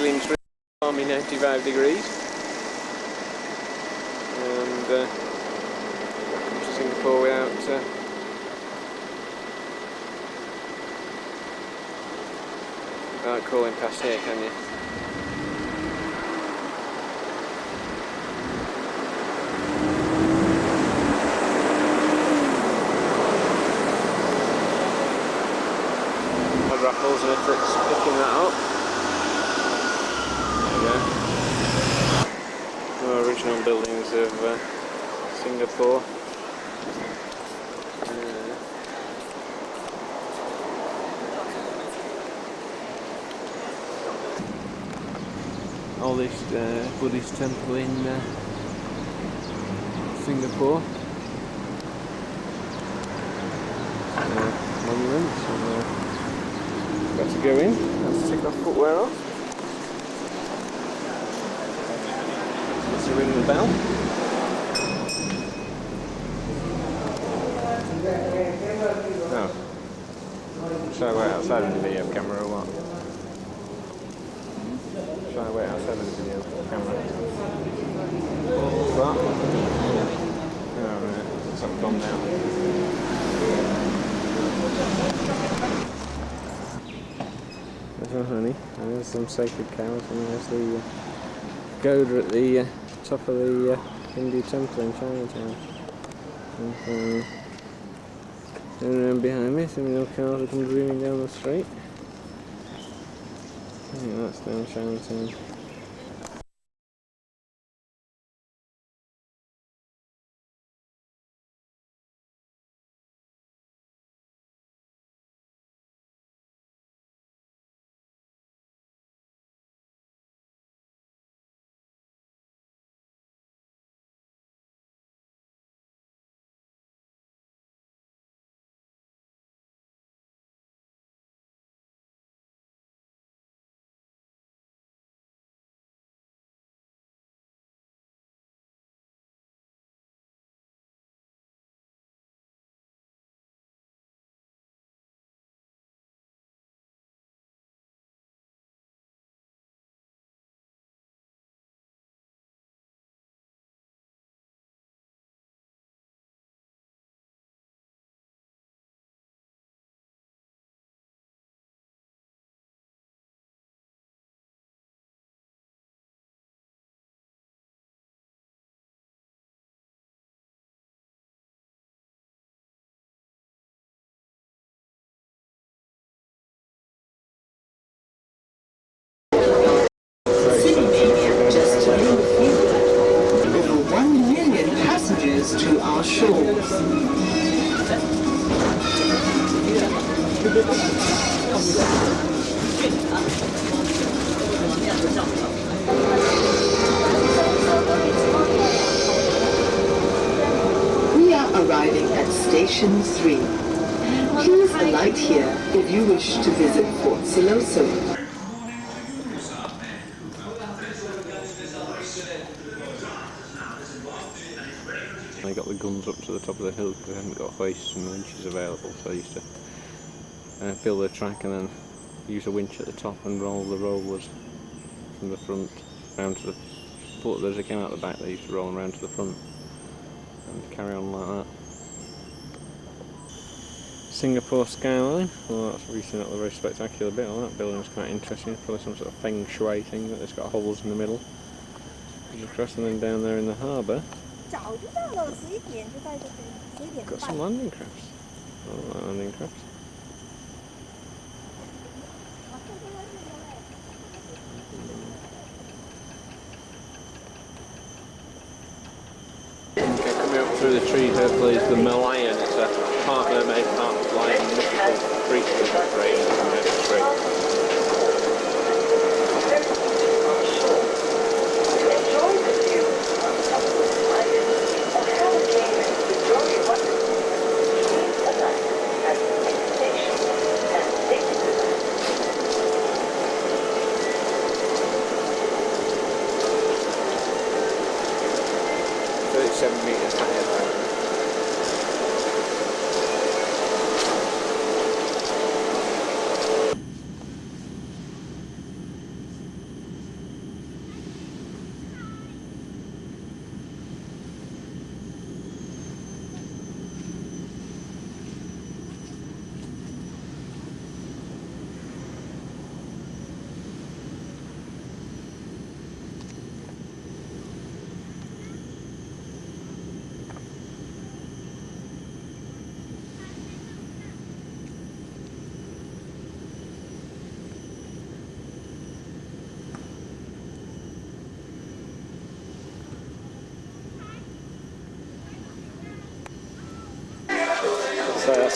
sizzling through, balmy 95 degrees. And welcome to Singapore without crawling past here, can you? Raffles, and if it's picking that up, there we go. The original buildings of Singapore. Oldest Buddhist temple in Singapore. Monuments. Got to go in. Let's take our footwear off. Let's ring the bell. Oh. Shall I wait outside of the video camera or what? Shall I wait outside of the video camera? What? Oh no, it's not gone now. Oh honey, and there's some sacred cows, and there's the pagoda at the top of the Hindu temple in Chinatown. And around behind me, some little cars are come dreaming down the street. I think that's down Chinatown. To our shores. We are arriving at Station 3. Please alight here if you wish to visit Fort Siloso. They got the guns up to the top of the hill because they haven't got hoists and winches available, so I used to build a track and then use a winch at the top and roll the rollers from the front round to the bullet. As they came out the back, they used to roll them round to the front and carry on like that. Singapore skyline. Well, that's obviously not the very spectacular bit. Well, that building's quite interesting. Probably some sort of feng shui thing that it's got holes in the middle. Across and then down there in the harbour. Got some landing crafts. Oh, landing crafts. Okay, coming up through the tree here plays the Malayan. It's a part mermaid, part flying mythical creature that raised from the tree.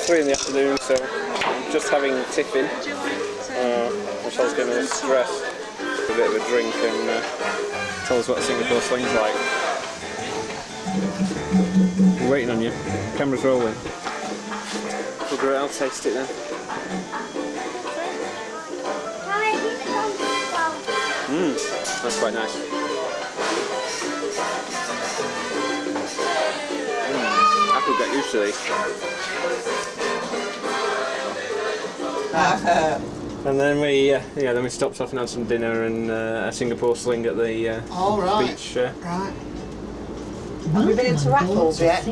3 in the afternoon, so I'm just having tiffin. Michelle's giving us stress, a bit of a drink, and tell us what Singapore sling's like. We're waiting on you. Camera's rolling. Figure it out, taste it then. That's quite nice. I could get used to these. And then we stopped off and had some dinner and a Singapore sling at the beach. Right. Have we been into Raffles yet?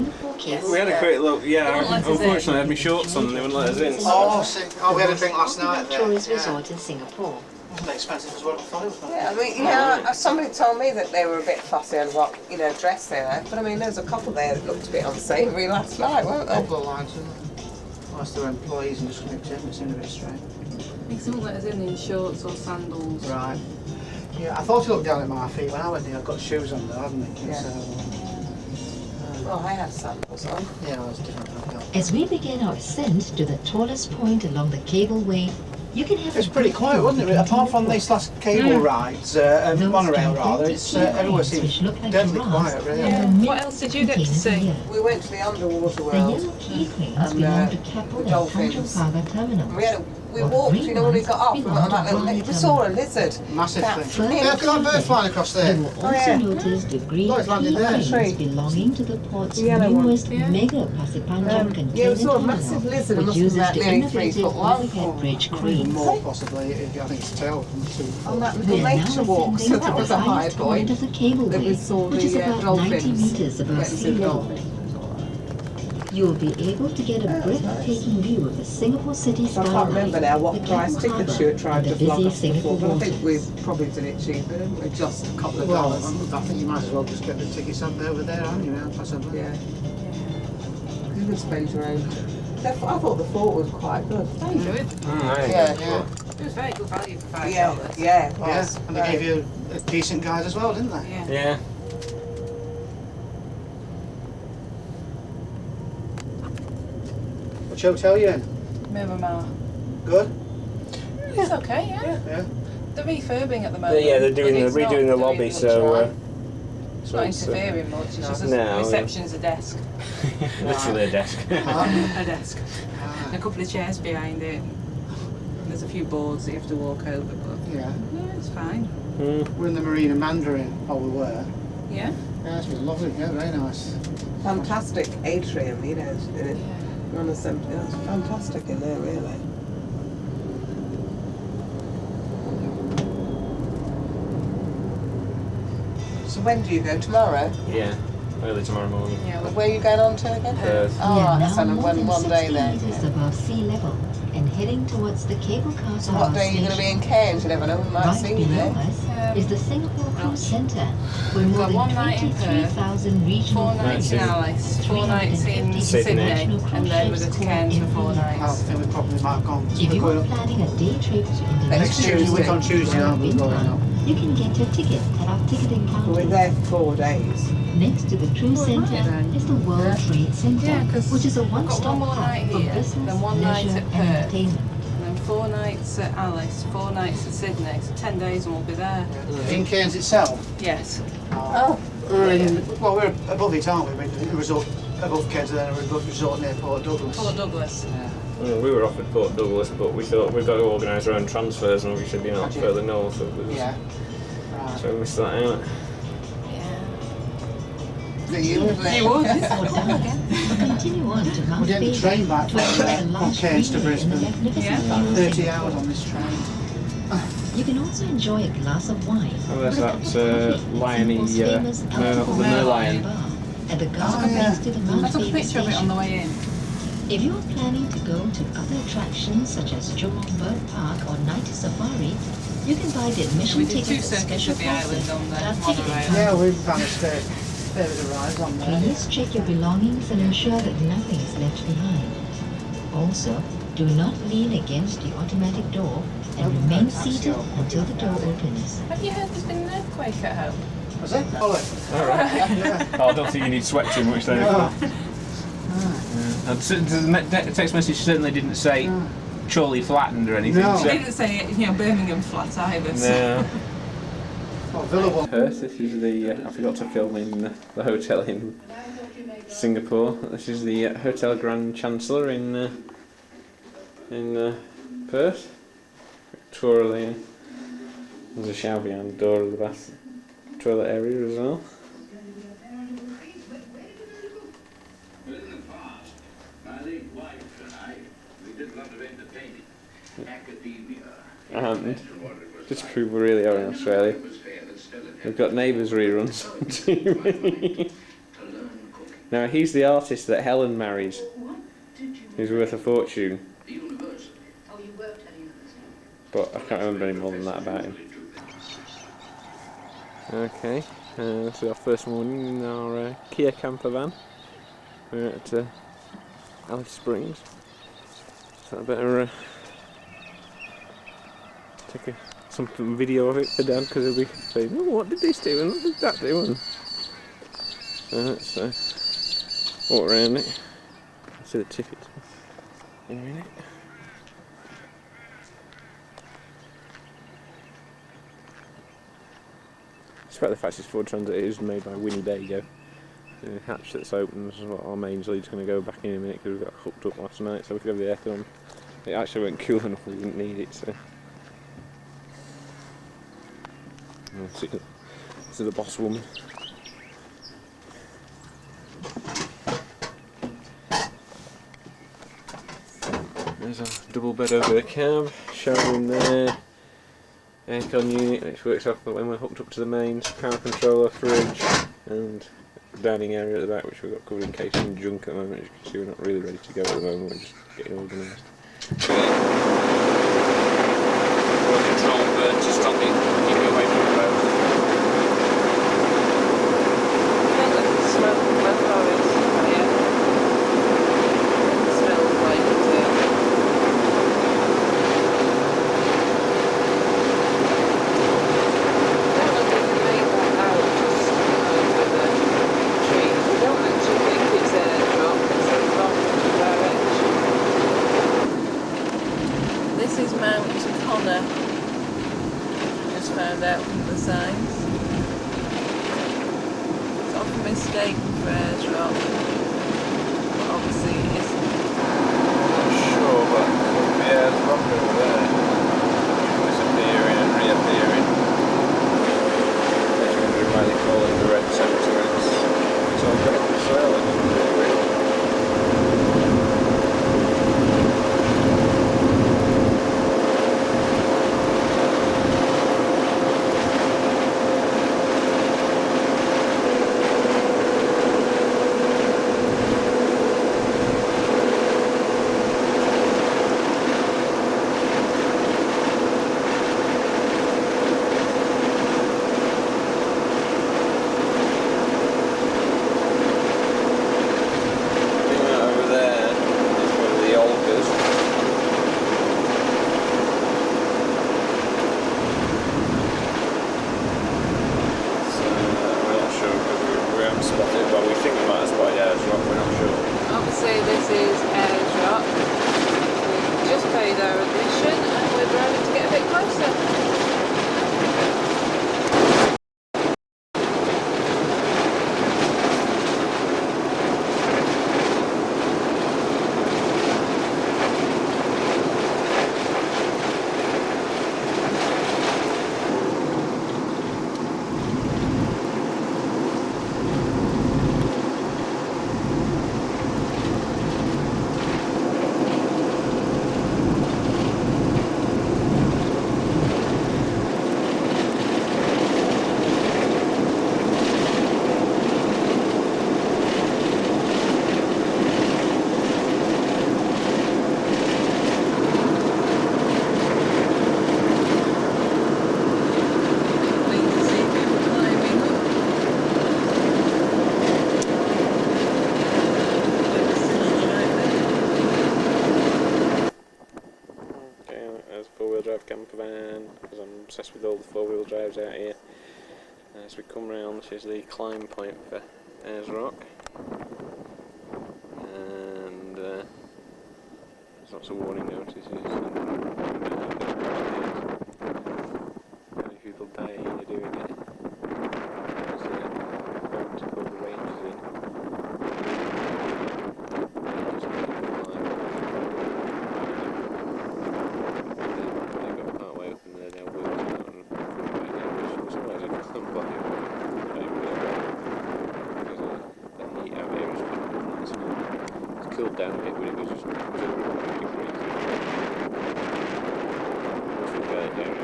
Yes. We had a quick look. Yeah, unfortunately I had my shorts on and they wouldn't let us in. Oh, we had a drink last night there. Tourist resort in Singapore. Wasn't expensive as well. I thought it was. Yeah, I mean, somebody told me that they were a bit fussy on what, dress they had. But I mean, there's a couple there that looked a bit unsavoury last night, weren't A they? couple of lines, isn't it? Unless they were employees and just nipped in, it seemed a bit strange. They won't let us in shorts or sandals. Right. Yeah, I thought he looked down at my feet when I went there. I've got shoes on though, haven't I? Yeah. So, Well, I had sandals on. yeah, I was different. As we begin our ascent to the tallest point along the cableway, you can have It's pretty quiet, wasn't it? Apart from these last cable rides, monorail rather, it's everywhere seems deadly quiet, really. Yeah. What else did you get to see? We went to the underwater The world. yellow key cranes belong to Keppel and dolphins. Tanjong Pagar terminals. We walked, when we got off, we went on that little, we saw a lizard. Massive That thing. flipped. Yeah, look at that bird flying across You there. will also yeah. notice the green Oh, it's landed key there. cranes Tree. belonging to the port's yellow one. newest Yeah. mega Pasipanjang container Yeah, we saw a terminal, massive lizard, it which must have uses been the about nearly 3 innovative foot long. overhead bridge Even cranes. more possibly, I think it's tail from 2 foot. On that We little are now nature walk, so ascending that to was the a high highest point point. of the That cableway, we saw which is the about 90 dolphins. meters above Went to sea the level. dolphins. You will be able to get a breathtaking view of the Singapore city I skyline, can't remember now what the price Keppel tickets Harbour, you had tried and to the flog busy us before, Singapore but I think waters. we probably did it cheaper, didn't we? Just a couple of Well, dollars. I think you might as well just get the tickets up over there, haven't you, now, possibly? Yeah. You can spend your own. I thought the fort was quite good. I enjoyed it. Yeah. It was very good value for $5. Yeah, yeah, it Yeah, was. and they gave you a decent guide as well, didn't they? Yeah. Yeah. Which hotel you in? Miramar. Good? It's okay, yeah. Yeah. They're refurbing at the moment. Yeah, they're but doing it's not redoing the doing lobby, much so. harm. It's not it's, interfering much. It's just No, a yeah. reception's a desk. Literally a desk. A desk. And a couple of chairs behind it. There's a few boards that you have to walk over, but Yeah. yeah, it's fine. We're in the Marina Mandarin. Oh, we were. Yeah. Yeah, it's been lovely. Yeah, very nice. Fantastic atrium, it's Yeah. on a something. It's fantastic in there, really. So when do you go? Tomorrow? Yeah, early tomorrow morning. Yeah. Where are you going on to again? Perth. We Oh, are that's now only more than one day 60 there. meters above sea level and heading towards the cable car So what day are you going to be in Cairns? You never know, we might Right see you below there. us is the Singapore Cruise Centre, where We've more got than 1 night in Perth, 23,000 regional 4 nights in flights, Alice, 4 nights in Sydney, and then we go to Cairns for 4 I nights. think we probably might have gone. If you We're are going up planning a day trip to Next next Indonesia, Tuesday, week on Tuesday, aren't we? Going up. you can get your ticket at our ticketing We're counter. there for 4 days. Next to the cruise Oh, right centre then. is the World Trade Centre, Yeah, 'cause which is a we've got one-stop one more hub night for here, business, then 1 night leisure at and Perth. entertainment. And then 4 nights at Alice, 4 nights at Sydney, so 10 days and we'll be there. In Cairns itself. Yes. Oh, We're in. Well, we're above it, aren't we? We're in a resort above Cairns, and then we're resort near Port Douglas. Port Douglas. We were offered Port Douglas, but we thought we've got to organise our own transfers and we should be not further north. Yeah. So we missed that out. do you live there? You would. Or down again, continue on to Mount We're getting the Bailey train back to enjoy a from lush Cairns to greenery and the Brisbane. magnificent Yeah. views 30 in hours Perth. on this train. You can also enjoy a glass of wine. Oh, there's or a that cup of coffee at lion-y, Singapore's famous the alcohol merlion. bar at the Gulf Oh, yeah. to the I Mount took a Bailey picture of it on station. the way in. If you are planning to go to other attractions such as Jurong Bird Park or Night Safari, you can buy the admission We did 2 tickets at circuits special of the island prices on the at our ticketing monorail. counter. Yeah, we've managed to there was a rise on there. Please check your belongings and ensure that nothing is left behind. Also, do not lean against the automatic door and remain that's seated your- until the door opens. Have you heard there's been an earthquake at home? Was it? Oh, look. Alright. Yeah. Oh, I don't think you need sweat too much then. No. The text message certainly didn't say Chorley flattened or anything. No. So. It didn't say, you know, Birmingham flat either. So. No. Oh, Villa Perth, this is the, I forgot to film in the hotel in Singapore. This is the Hotel Grand Chancellor in Perth. Victoria. There's a shower behind the door of the bath toilet area as well. And just to prove we really are in Australia, we've got Neighbours reruns on TV. Now he's the artist that Helen marries. He's worth a fortune. But I can't remember any more than that about him. Okay, this is our first morning in our Kia camper van. We're at Alice Springs. So I better take some video of it for Dad, because he'll be saying, oh, what did this do and what did that do? And let's walk around it. See the ticket in a minute. Despite the fact it's Ford Transit, it is made by Winnebago. The hatch that's open is what our mains lead's going to go back in a minute, because we got hooked up last night, so we could have the aircon on. It actually went cool enough, we didn't need it, so. See the boss woman. There's a double bed over the cab, shower in there, aircon unit which works off when we're hooked up to the mains, power controller, fridge, and dining area at the back which we've got covered in case and junk at the moment. As you can see, we're not really ready to go at the moment, we're just getting organised. Control bird to stop it, keep it away from the road. Found out from the signs. It's often mistaken for Ayres Rock, but obviously it isn't. I'm not sure, but it could be Ayres Rock over there. Disappearing and reappearing. That's going to be why they call it the Red Centre. It's all got up for sale. Obviously this is Ayres Rock. We've just paid our admission and we're driving to get a bit closer. Camper van, because I'm obsessed with all the four-wheel drives out here. As we come round, this is the climb point for Ayres Rock, and There's lots of warning notices. How many people dying when you're doing it. There's a phone to call the rangers in. Just keep them alive. They got part way up and they're now working out and for some reason I can't buy it. The heat out here is it's cooled down a bit when it was just 2 degrees. Must be better down here.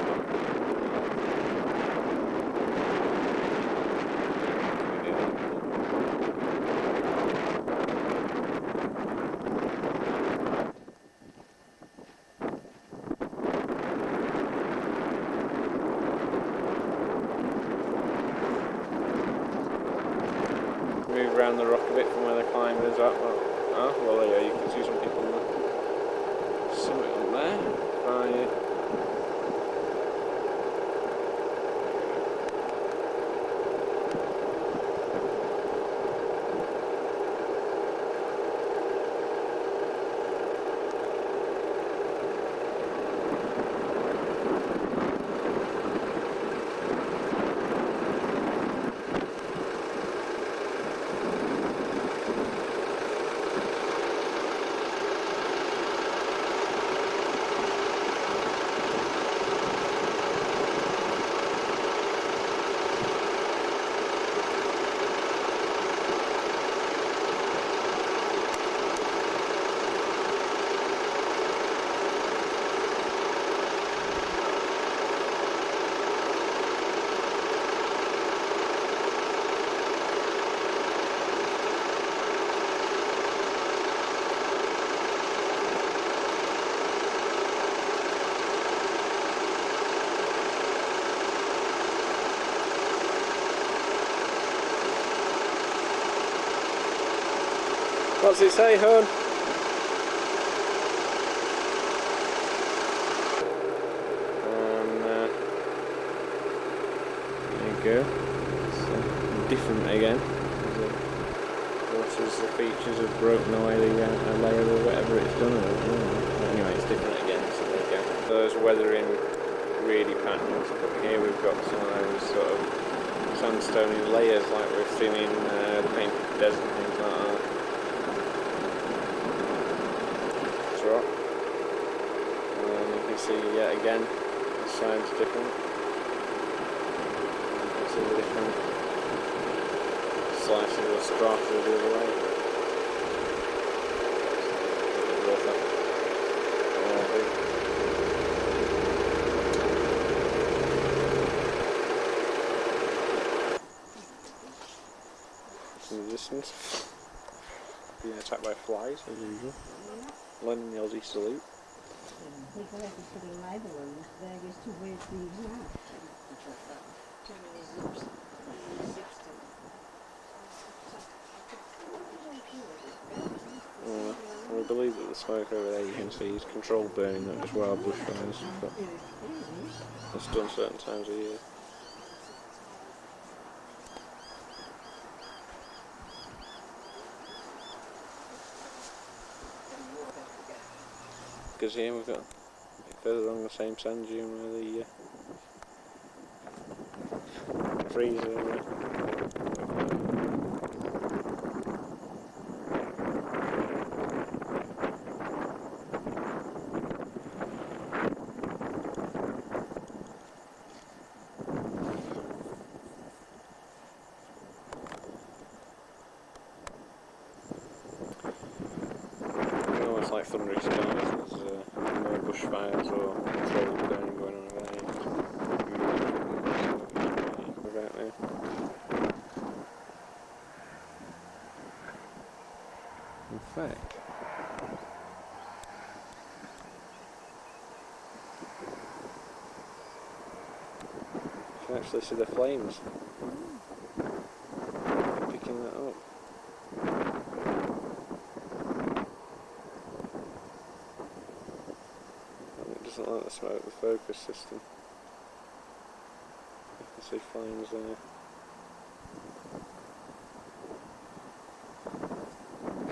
Move around the rock a bit from where the climber is at. Well, there you can see some people on the summit up there. What's it say, hon? There you go. It's different again. This is the features have broken away the layer or whatever it's done. Anyway, it's different again. So there you go. Those weathering really patterns, but here we've got some of those sort of sandstone layers like we've seen in the painted desert and things like that. Rock. And you can see yet again the side's different. You can see the different slices of strata the other way. In the distance, being attacked by flies as usual. Learning the Aussie salute. We believe that the smoke over there you can see is controlled burning, not just wild bushfires, but it's done certain times a year. Because here we've got a bit further along the same sand dune where the freezer. Almost like thundery skies. No bushfires or controlled burning going on over there. About there. In fact, you can actually see the flames picking that up. Doesn't like the smoke, the focus system. You can see flames there.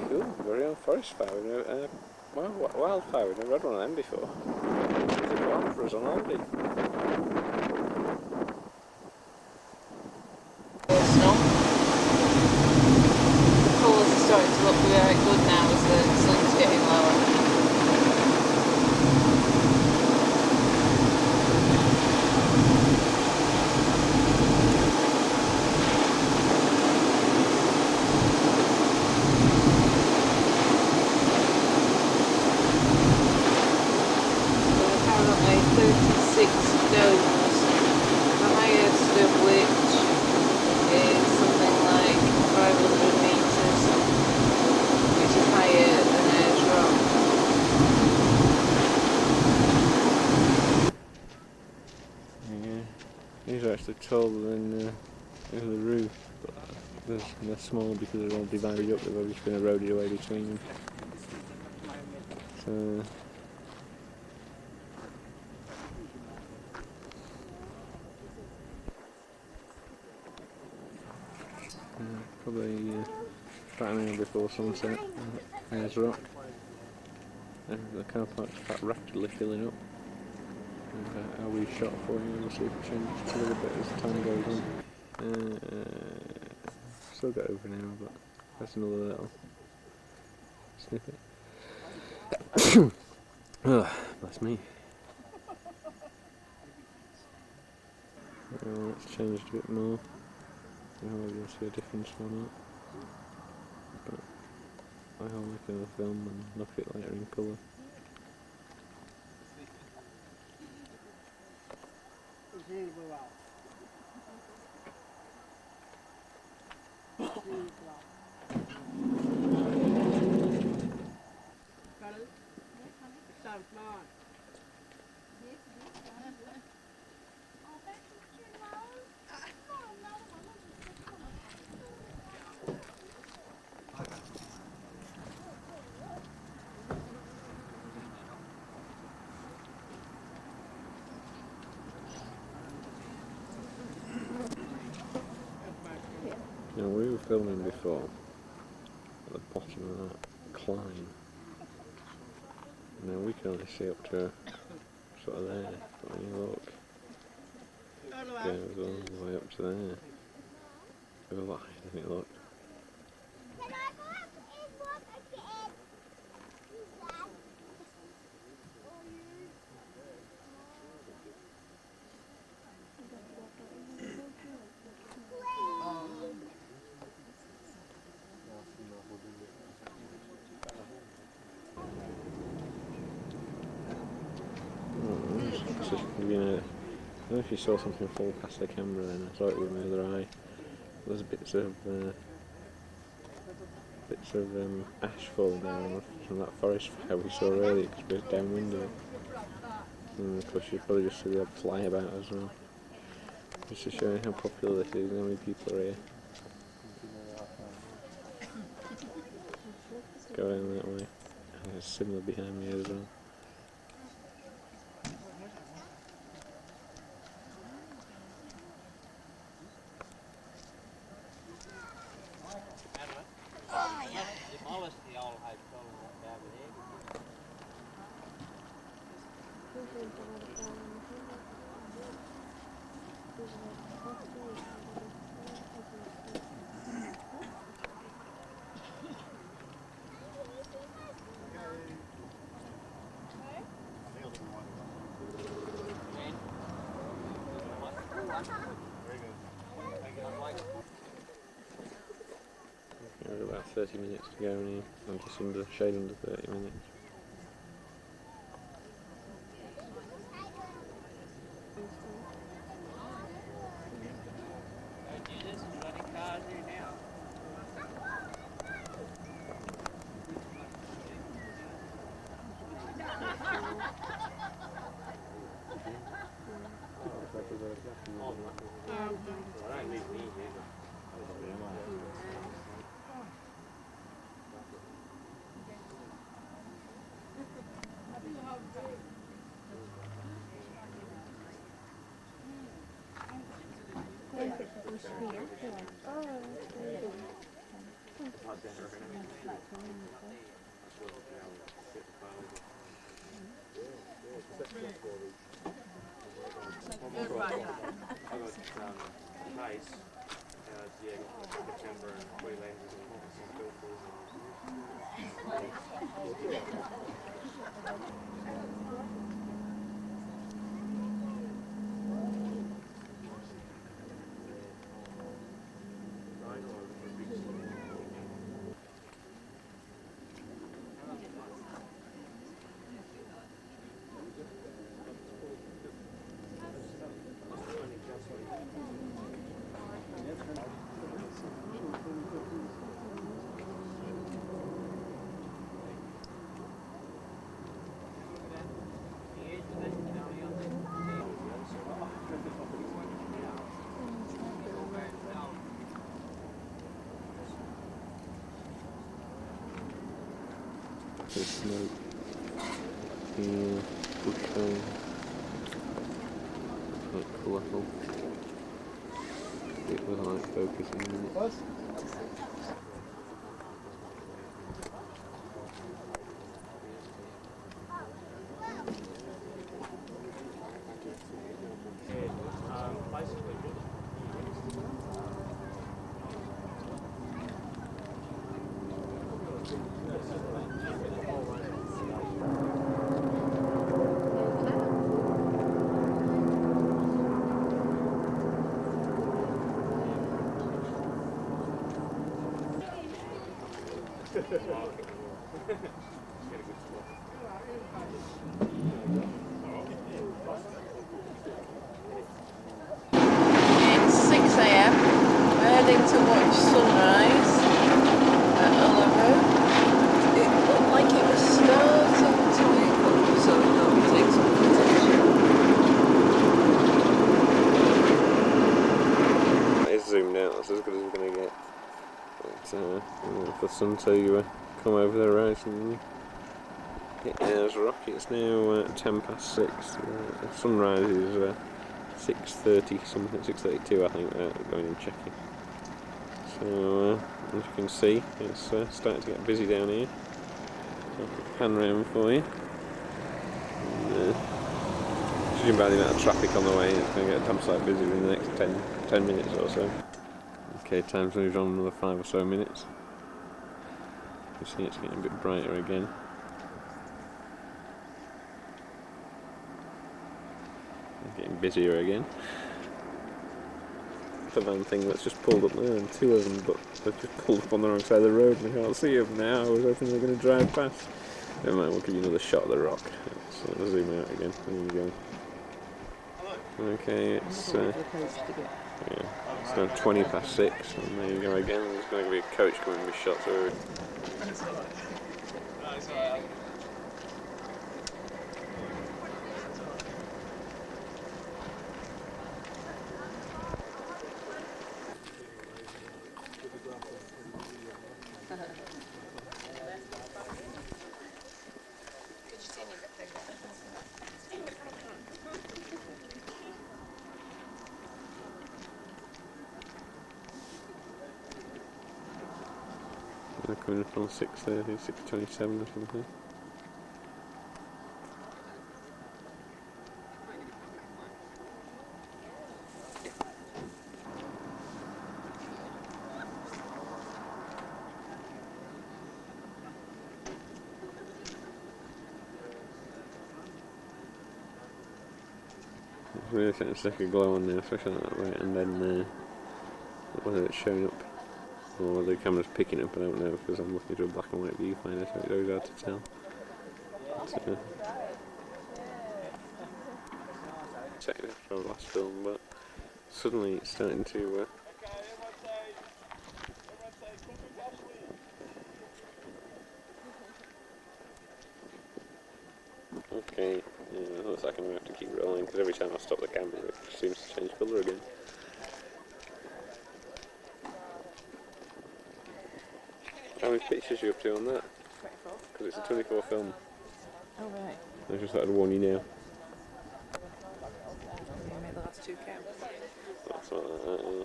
Cool, very own forest fire. Wow, wildfire, we've never had one of them before. They put on for us on holiday. Snow. The colours are starting to look very good now as the sun's getting lower. Apparently 36 stones, the highest of which is something like 500 metres, which is higher than Ayres Rock. Yeah, these are actually taller than Ularu, but they're small because they're all divided up, they've obviously been eroded away between them. So, probably about an hour before sunset at Ayres Rock. The car park's quite rapidly filling up. And I'll be shot for you, we'll see if it changes a little bit as time goes on. Still got over an hour, but that's another little snippet. Oh, bless me. Well, it's changed a bit more. I don't know if you'll see a difference or not. But I'll look at the film and look at it later in colour. Now we were filming before at the bottom of that climb. Now we can only see up to sort of there, but when you look, it goes all the way up to there. Look at that, doesn't it look? Just give you I don't know if you saw something fall past the camera then, I saw it with my other eye. There's bits of ash falling down from that forest fire we saw earlier because we were downwind of it. And of course you probably just see the odd fly about as well. Just to show you how popular this is and how many people are here. Go down that way. And there's similar behind me as well. We've got about 30 minutes to go now. I'm just under shade under 30 minutes. There's smoke here, bush hole, quite colourful. It was like focusing on it. It's 6 AM. We're heading to watch sunrise at Ularu. It looked like it was starting to wake up, so we thought we'd take some footage. It's zoomed out, that's as good as we're going to get. But, for the sun to come over the horizon. Hit Ayres Rock. It's now 10 past 6. Sunrise is 6:30 something, 6:32 I think, going and checking. So as you can see, it's starting to get busy down here. So I'll pan round for you. And, judging by the amount of traffic on the way, it's going to get damn sight busy in the next 10 minutes or so. Okay, time's moved on another 5 or so minutes. You see it's getting a bit brighter again. Getting busier again. The van thing that's just pulled up there, and 2 of them, but they've just pulled up on the wrong side of the road and I can't see them now. I was hoping they were going to drive past. Never mind, we'll give you another shot of the rock. So I'll zoom out again. There you go. Okay, it's now 20 past 6, and there you go again. There's going to be a coach coming with shots over. They're coming up on 6:30, 6:27 or something. It's really starting to take a glow on there, especially on that right, and then whether it's showing up or the camera's picking up, I don't know, because I'm looking through a black and white viewfinder, so it's always hard to tell. But, second after our last film, but suddenly it's starting to okay, yeah, looks like I'm going to have to keep rolling, because every time I stop the camera it seems to change colour again. How many pictures are you up to on that? 24. Because it's a 24 film. Oh right. I just thought I'd warn you now. You made the last 2 count. That's not that, yeah.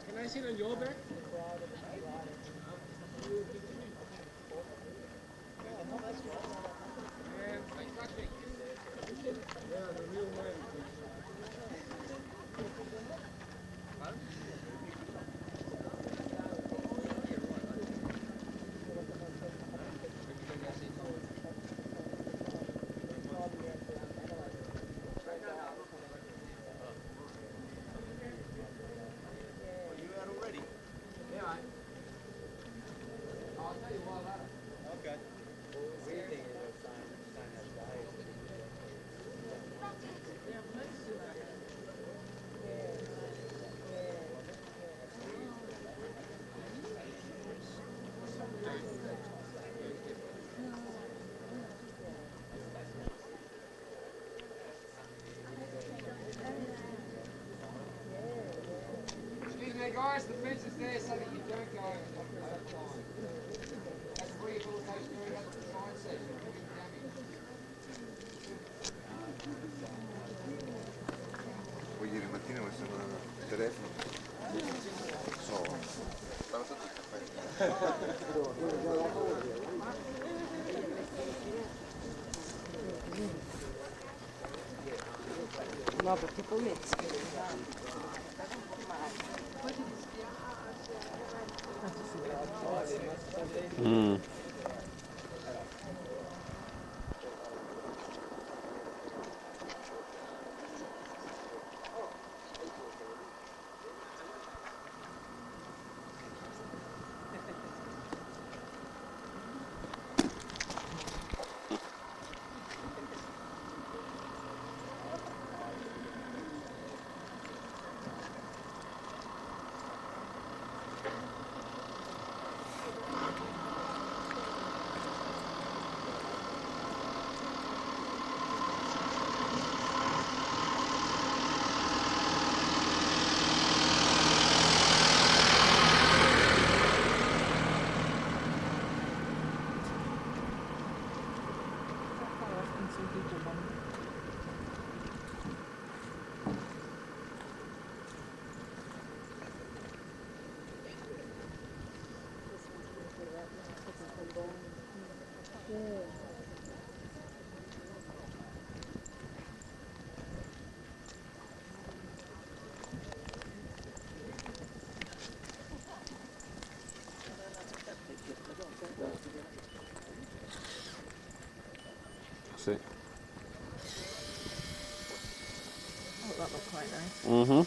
Can I sit on your back? Yeah, the real man. Excuse me guys, the fence is there so that you don't go over the line. That's where you will go through at the sign section. Poi ieri mattina mi sembra il telefono. So, stavo sotto il caffè. No, perché poi metti. That's it. Oh, that looks quite nice. Mm-hmm.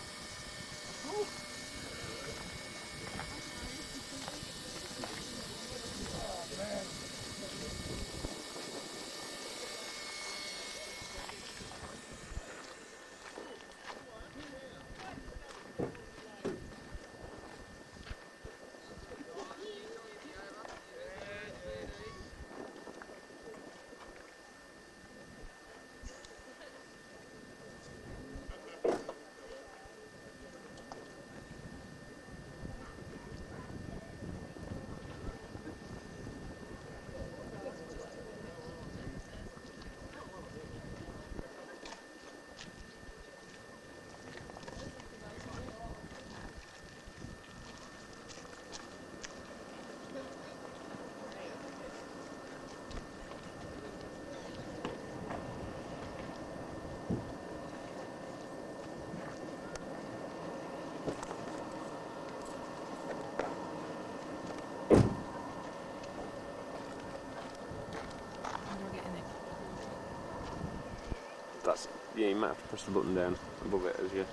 That's, yeah, you might have to press the button down above it as you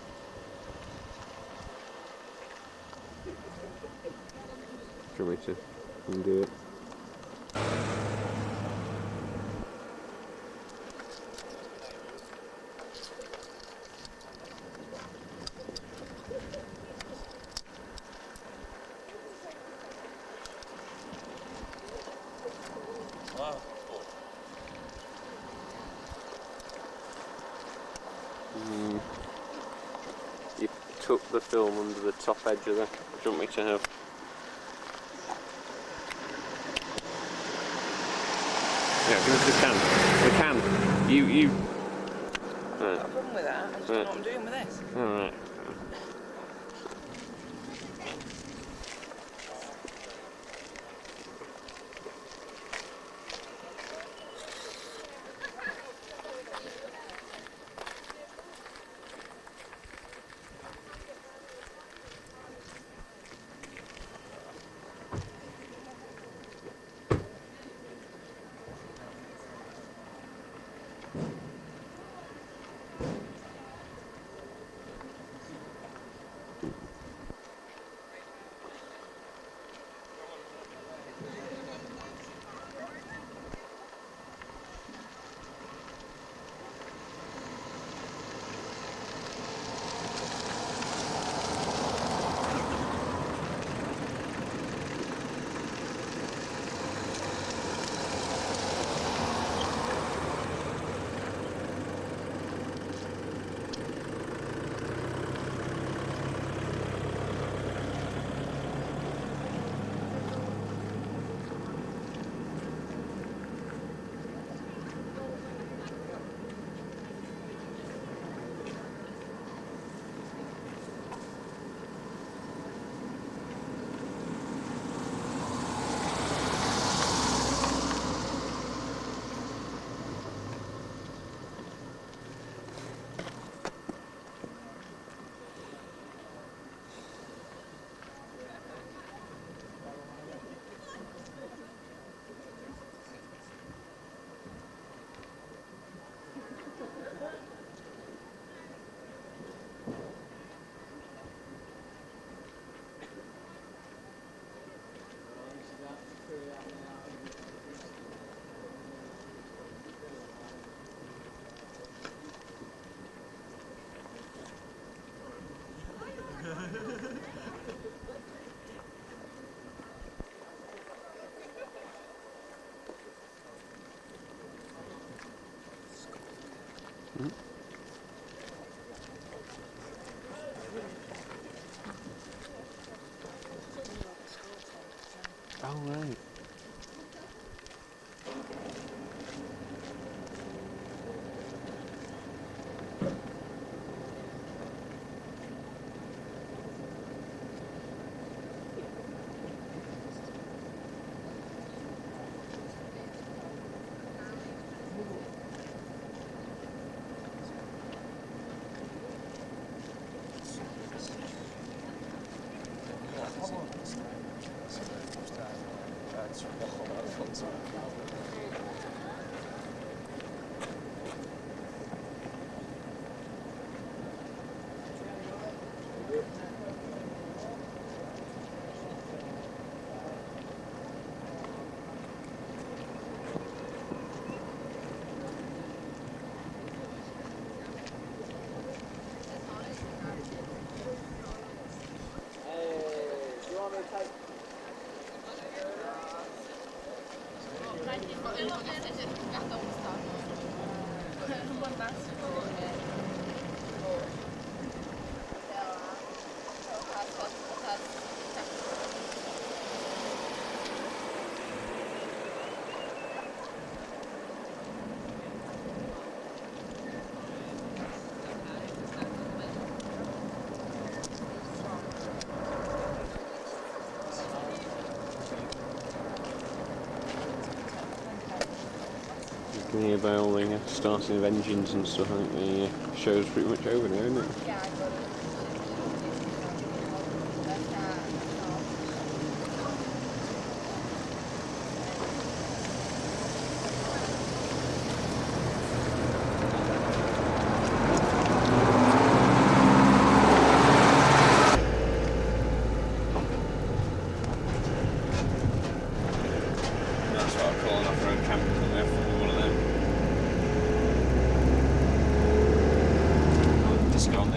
do me to undo it. You tuck the film under the top edge of the. Do you want me to have? Yeah, give us the can. The can. You. I've got a problem with that. I just don't know what I'm doing with this. Alright. Oh, right. You can hear by all the starting of engines and stuff. I think the show's pretty much over now, isn't it?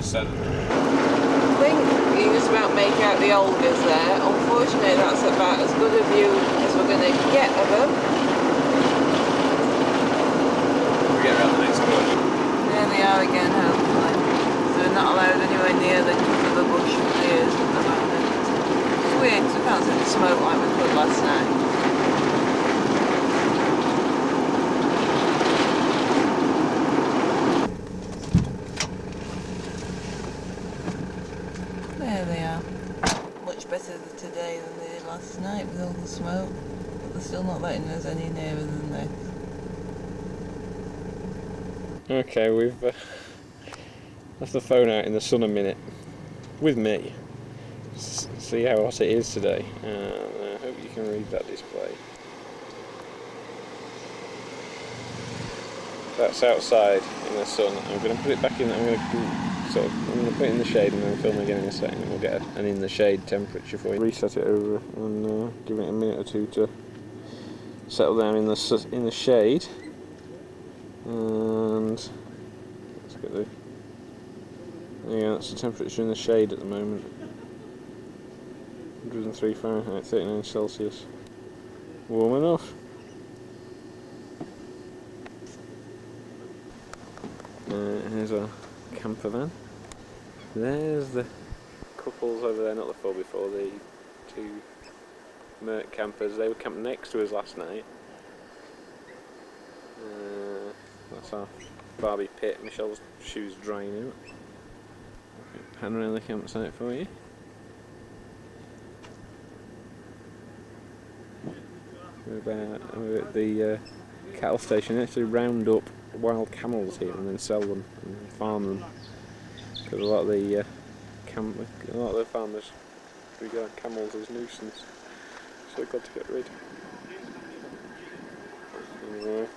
descent. I think you just about make out the alders there. Unfortunately, that's about as good a view as we're going to get of them. We'll get around the next corner. There they are again, hopefully. So we're not allowed anywhere near the top of the bush clears at the moment. It's weird because we can't see the smoke like we could last night. There they are. Much better today than they did last night with all the smoke. But they're still not letting us any nearer than this. Okay, we've left the phone out in the sun a minute with me. See how hot it is today. I hope you can read that display. That's outside in the sun. I'm going to put it back in. I'm going to put it in the shade and then film again in a second, and we'll get an in the shade temperature for you. Reset it over and give it a minute or two to settle down in the shade. And let's get the. Yeah, that's the temperature in the shade at the moment. 103 Fahrenheit, 39 Celsius. Warm enough. Here's our camper van. There's the couples over there, not the 4x4, the two Merc campers. They were camped next to us last night. That's our Barbie pit. Michelle's shoes drying out. Pan around the campsite for you. We're at the cattle station. They actually round up wild camels here and then sell them and farm them. Because a lot of the farmers regard camels as nuisance, so we've got to get rid. Anyway.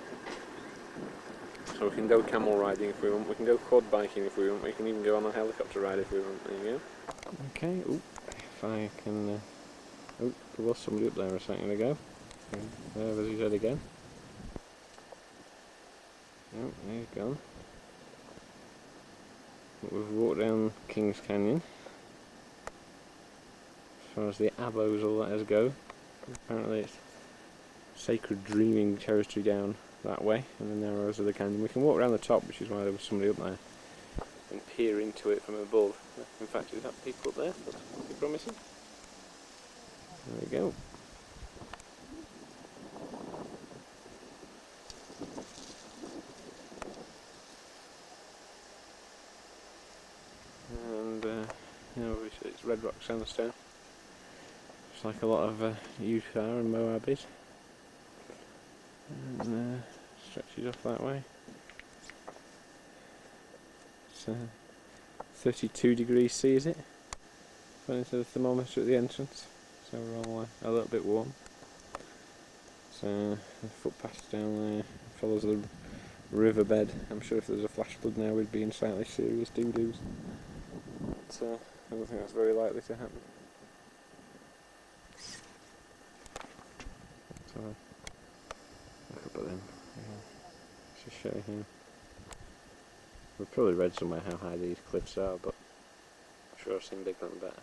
So we can go camel riding if we want, we can go quad biking if we want, we can even go on a helicopter ride if we want. There you go. Okay, if I can... there was somebody up there a second ago. There was his head again. Oh, there he's gone. But we've walked down Kings Canyon. As far as the abos will let us go. Apparently it's sacred dreaming territory down that way, and the narrows of the canyon. We can walk around the top, which is why there was somebody up there, and peer into it from above. In fact, is that people up there? That's pretty promising. There we go. And obviously it's red rock sandstone, just like a lot of Utah and Moab is. And stretches off that way. It's 32 degrees C, is it? According to the thermometer at the entrance, so we're all a little bit warm. So the footpath down there follows the riverbed. I'm sure if there's a flash flood now we'd be in slightly serious doo-doos. But I don't think that's very likely to happen. So look up at them. Just show you. We've probably read somewhere how high these cliffs are, but I'm sure I've seen bigger and better.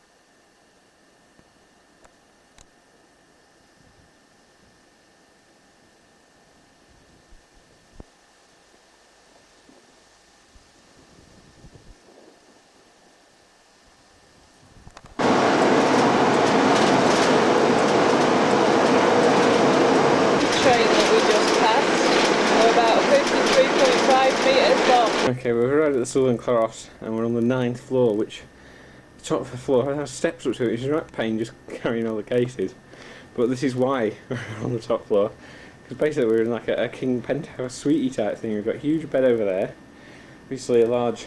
Okay, we've arrived at the Southern Cross and we're on the 9th floor, which the top of the floor has steps up to it, which is a right pain just carrying all the cases. But this is why we're on the top floor, because basically we're in like a king penthouse suite type thing. We've got a huge bed over there, obviously a large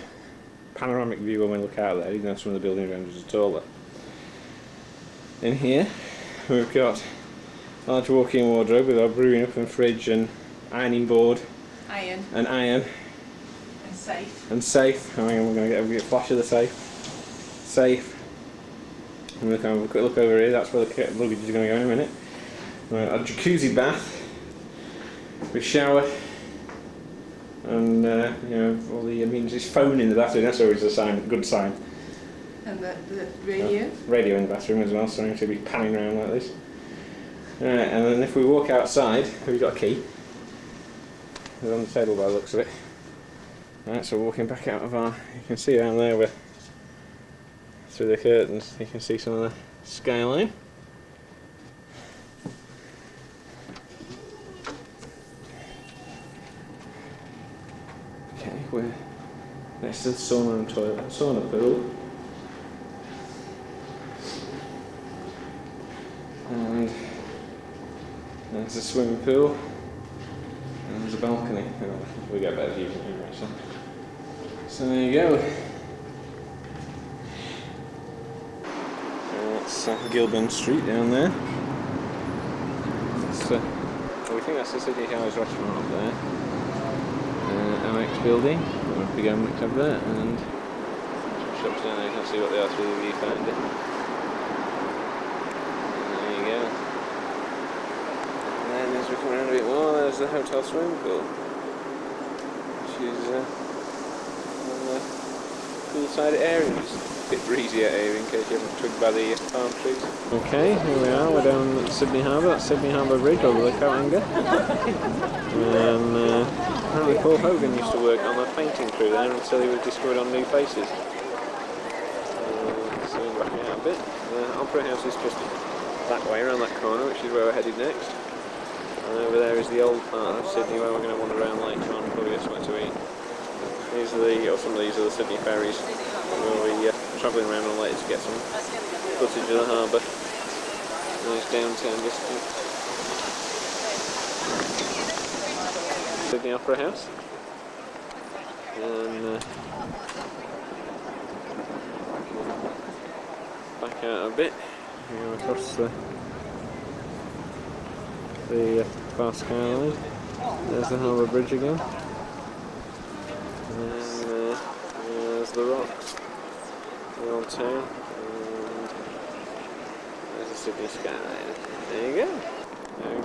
panoramic view when we look out there, even though some of the buildings around us are taller. In here we've got a large walk-in wardrobe with our brewing up and fridge and ironing board. Iron. And iron. And safe. I mean, we're going to get a flash of the safe. Safe. And we'll have a quick look over here. That's where the luggage is going to go in a minute. A jacuzzi bath with shower and you know, all the means his phone in the bathroom. That's always a good sign. And the radio? Radio in the bathroom as well, so I'm going to be panning around like this. And then if we walk outside, we've got a key. It's on the table by the looks of it. Right, so walking back out of our, you can see down there where through the curtains, you can see some of the skyline. Okay, we're next to the sauna and toilet, sauna pool. And there's a swimming pool. And there's a balcony. Oh, we get a better view from here actually. So there you go. That's Gilburn Street down there. That's, well, we think that's the City Ayres restaurant up there. Amex building, got a big Amex up there, and shops down there, you can see what they are through the viewfinder. There you go. And then as we come around a bit more, there's the hotel swimming pool, which is on the cool side of Ayres. It's a bit breezy out here in case you haven't twigged by the palm trees. Okay, here we are, we're down at Sydney Harbour, that's Sydney Harbour Bridge over the Cairns. And apparently Paul Hogan used to work on the painting crew there until he was discovered on New Faces. So we're backing out a bit. The Opera House is just that way, around that corner, which is where we're headed next. And over there is the old part of Sydney where we're going to wander around later on and probably get something to eat. These are some of these are the Sydney ferries. We'll be travelling around on later to get some footage of the harbour. Nice downtown district. Sydney Opera House. And back out a bit. Go across the far skyline. There's the harbour bridge again. And there's the rocks, the old town, and there's the Sydney skyline. There you go.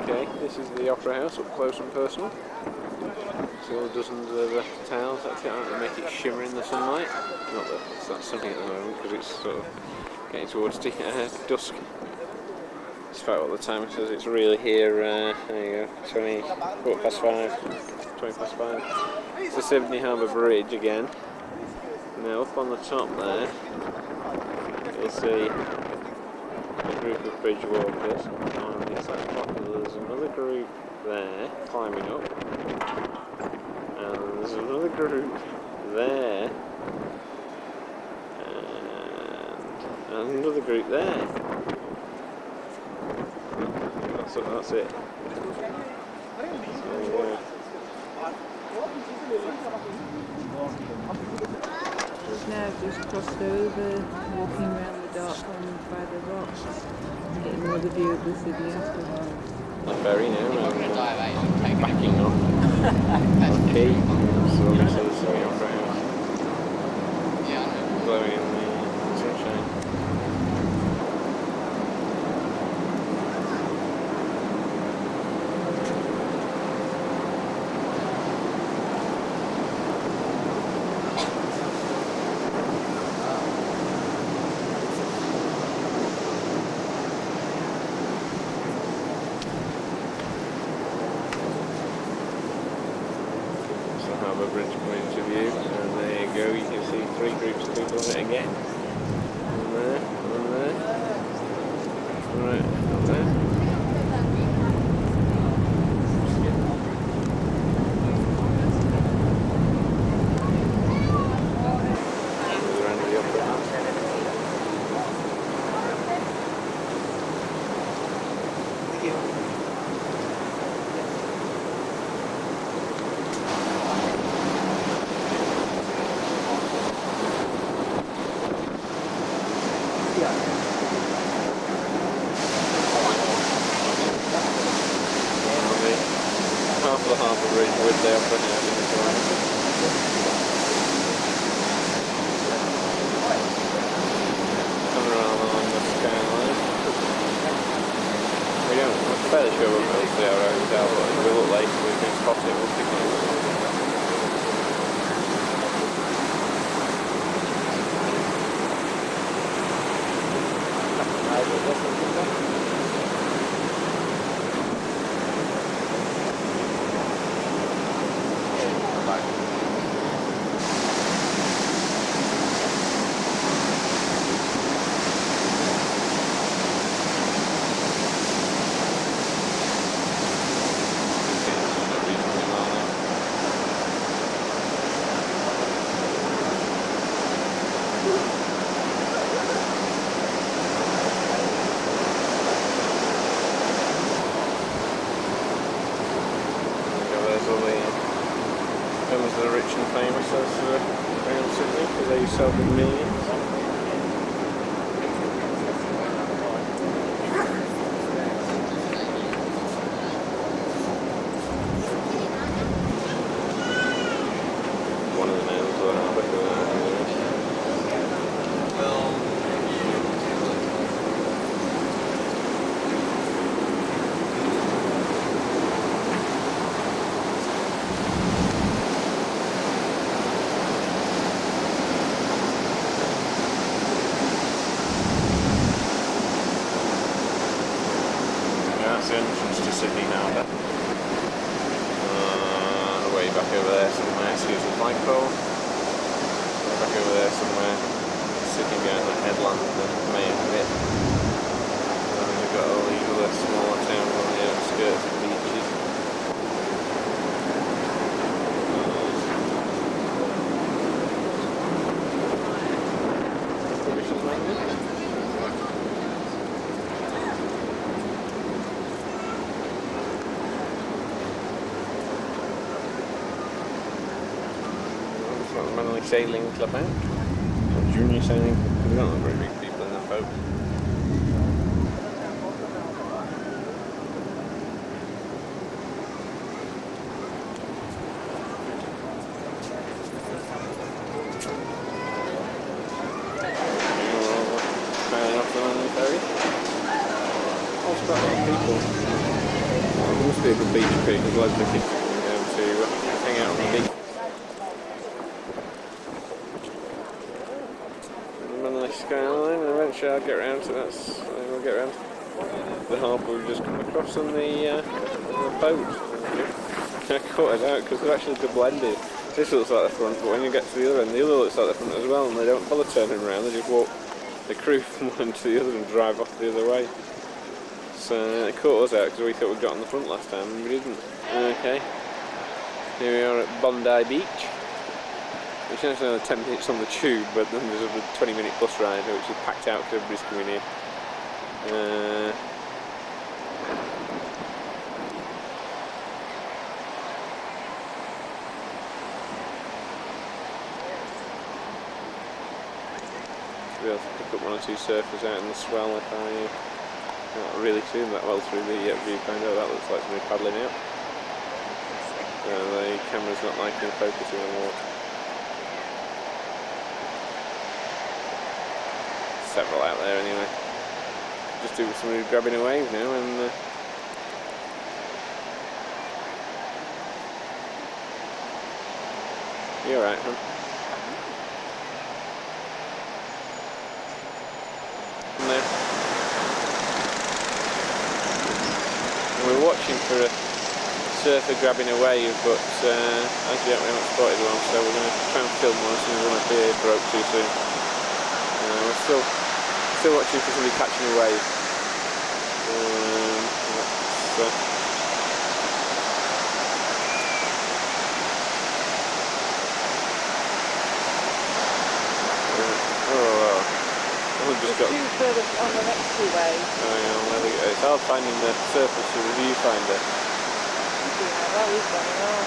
Okay, this is the Opera House up close and personal. See all dozens of towels that make it shimmer in the sunlight. Not that it's that sunny at the moment because it's sort of getting towards dusk. Despite what the timer says, it's really here. There you go, 20 past 5. It's the Sydney Harbour Bridge again. Now up on the top there, you'll see a group of bridge walkers. And it's that top, there's another group there climbing up. And there's another group there. And another group there. That's it. We've now just crossed over, walking around the dark pond by the rocks, getting another view of the Sydney afterwards. That ferry now, backing up. Okay, so obviously the Sydney Opera House. Glowing in the sunshine. Harbour Bridge coming into view, and there you go, you can see 3 groups of people on it again. One there, right, up there. And around the Opera House. Thank you. as rich and famous as around Sydney, because they sell for millions. One of the nails are out there. That's the entrance to Sydney now then. Way back over there somewhere, excuse the flagpole. Way back over there somewhere, sitting behind that headland, the main bit. And then we've got all these other smaller towns on the outskirts of beaches. British Landing. Manly Sailing Club out, or Junior Sailing Club. We don't have very big people in that boat. Sailing off the Manly Ferry. Also quite a lot of people. It must be a good beach creek, there's loads of kids to hang out on the beach. Skyline, and eventually I'll get around to that. We'll get around to the harbour we've just come across on the boat. I caught it out because they're actually blended. This looks like the front, but when you get to the other end, the other looks like the front as well, and they don't bother turning around, they just walk the crew from one to the other and drive off the other way. So it caught us out because we thought we got on the front last time, and we didn't. Okay, here we are at Bondi Beach. Which is only 10 minutes on the tube, but then there's a 20-minute bus ride which is packed out because everybody's coming in. Be able to pick up one or two surfers out in the swell if I can't really see them that well through the viewfinder. That looks like somebody paddling out. The camera's not liking focusing on water. Several out there anyway. Just do somebody grabbing a wave now and you're right, huh? No. We're watching for a surfer grabbing a wave, but as yet we haven't spotted one, so we're going to try and film one as soon as one appears. Broke too soon. We're still watching for somebody catching a wave. We've just got two further on the next two waves. Oh yeah, it's hard finding the surface with the viewfinder. Yeah, that is going on.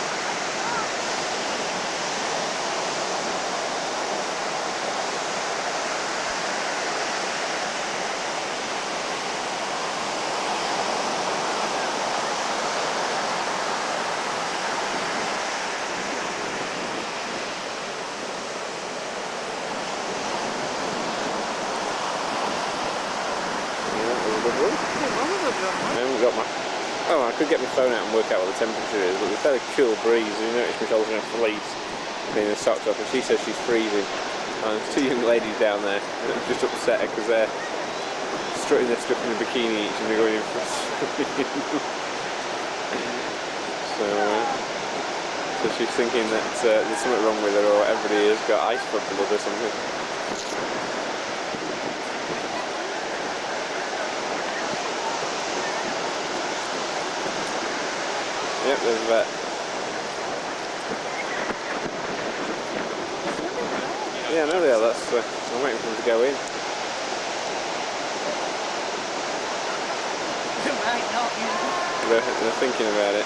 I could get my phone out and work out what the temperature is, but it's a fairly cool breeze. You notice Michelle's in a fleece, being socked up, and she says she's freezing. And there's two young ladies down there, just upset because they're strutting their stuff in a bikini each and they're going in for a swim. So she's thinking that there's something wrong with her, or everybody has got ice for blood or something. Yep, there's that. Yeah, no, they are. That's. I'm waiting for them to go in. They're thinking about it.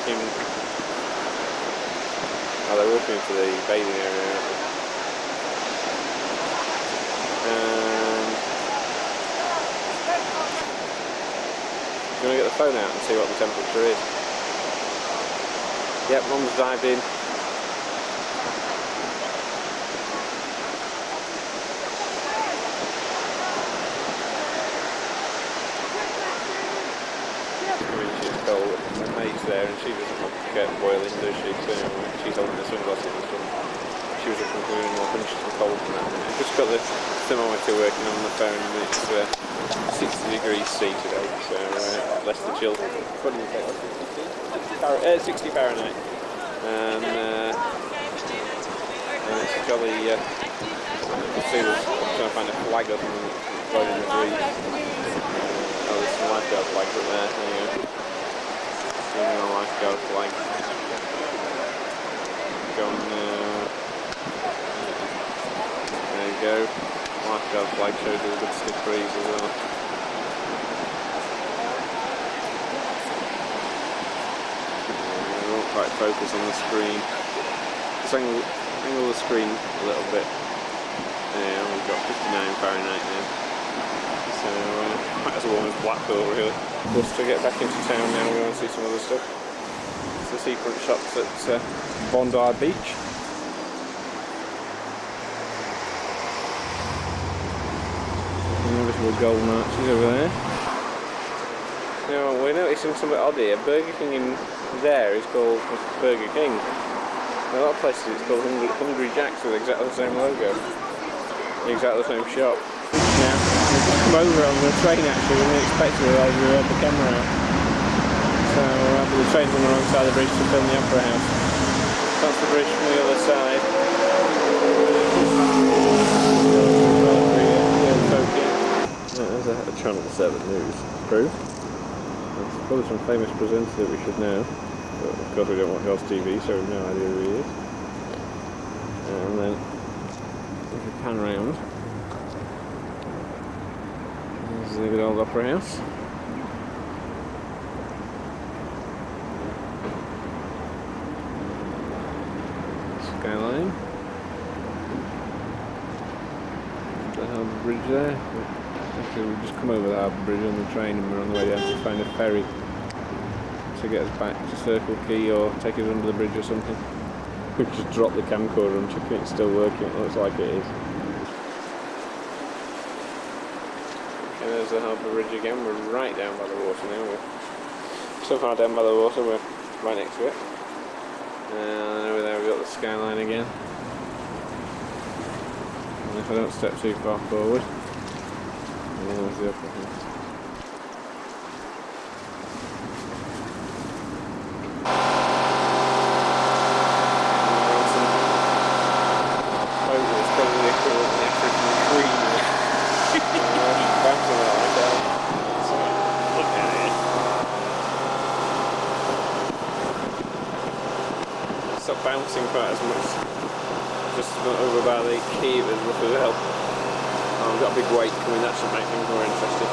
walking. Oh, they're walking into the bathing area, aren't they? Do you want to get the phone out and see what the temperature is? Yep, Mum's dived in. She's cold. My mate's there and she doesn't want the curtain boiling, does she? So she's holding her sunglasses and stuff. She was looking for more punched and cold than that. I've just got the thermometer working on the phone and it's 60 degrees C today, so less the chill. What do you think? 60 Fahrenheit. And it's jolly. You can see there's trying to find a flag up and blowing in the breeze. Oh, there's some lifeguard flags up there. There you go. Seeing a lifeguard flag. Going. There you go. Lifeguard flag shows a good stiff breeze as well. Won't quite focus on the screen. Just angle the screen a little bit. Yeah, we've got 59 Fahrenheit now. So quite as warm as Blackpool really. Just to get back into town now, we want to see some other stuff. It's the seafront shops at Bondi Beach. Invisible golden arches over there. Now we're noticing something odd here. Burger King in there is called Burger King. In a lot of places it's called Hungry Jack's with exactly the same logo. Exactly the same shop. Now, we've just come over on the train actually, we didn't expect to realise we had the camera out. So the train's on the wrong side of the bridge to film the Opera House. That's the bridge from the other side. There's a Channel 7 news crew. There's probably some famous presenters that we should know. But of course we don't watch Oz TV, so we've no idea who he is. And then if we pan round, there's the good old Opera House. Skyline. The Harbour Bridge there. Actually, we've just come over the Harbour Bridge on the train and we're on the way down to find a ferry to get us back to Circle Quay or take us under the bridge or something. We've just dropped the camcorder and checking it's still working. It looks like it is. Okay, there's the Harbour Bridge again. We're right down by the water now. We're so far down by the water, we're right next to it. And over there we've got the skyline again. And if I don't step too far forward, there's the Opera House. Bouncing quite as much, just over by the quay with rough as hell. Oh, we've got a big wake coming, that should make things more interesting.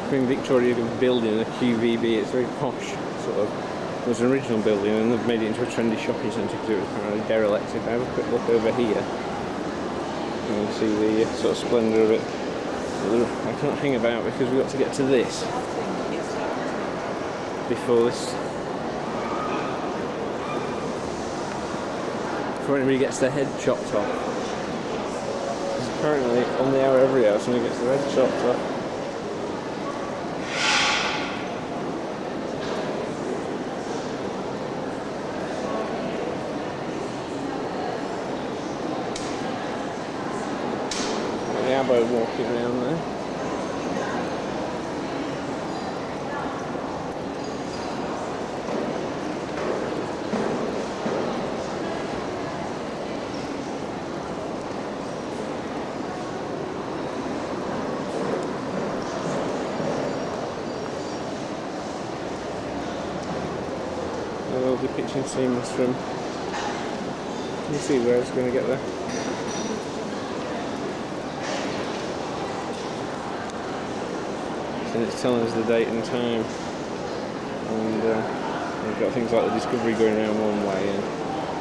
Queen Victoria building, the QVB. It's very posh, sort of. It was an original building and they've made it into a trendy shopping centre because it was apparently derelict. If I have a quick look over here, you can see the sort of splendour of it. I can't hang about because we've got to get to this before anybody gets their head chopped off. Because apparently on the hour every hour somebody gets their head chopped off. Walking around there. They're all depicting scenes from. Can you see where I was going to get there? And it's telling us the date and time, and we've got things like the Discovery going around one way and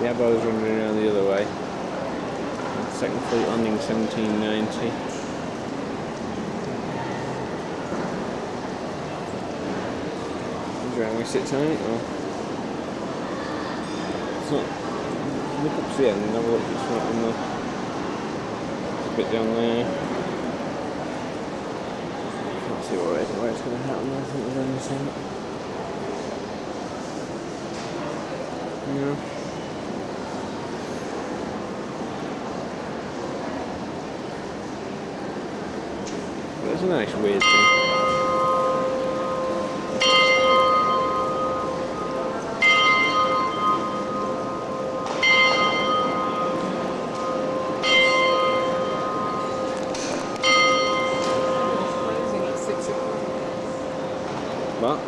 the Abbo's running around the other way. And Second Fleet landing 1790. Do we sit tight or? It's not. Look up to the end and have a look. It's not in the. It's a bit down there. See where it's going to happen. I think we're only seeing it. Yeah. But it's a nice weird thing. What?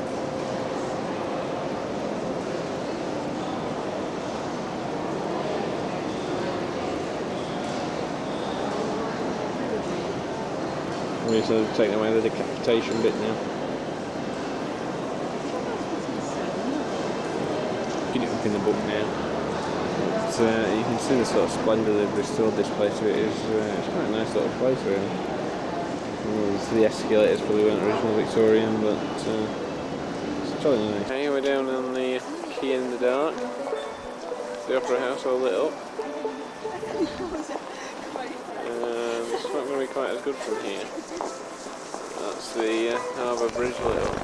We're sort of taking away the decapitation bit now. Get it up in the book now. But, you can see the sort of splendour they've restored this place to. It's quite a nice little place really. The escalators probably weren't original Victorian, but it's totally nice. Okay, we're down on the quay in the dark. The Opera House all lit up. It's not going to be quite as good from here. That's the Harbour Bridge lit up.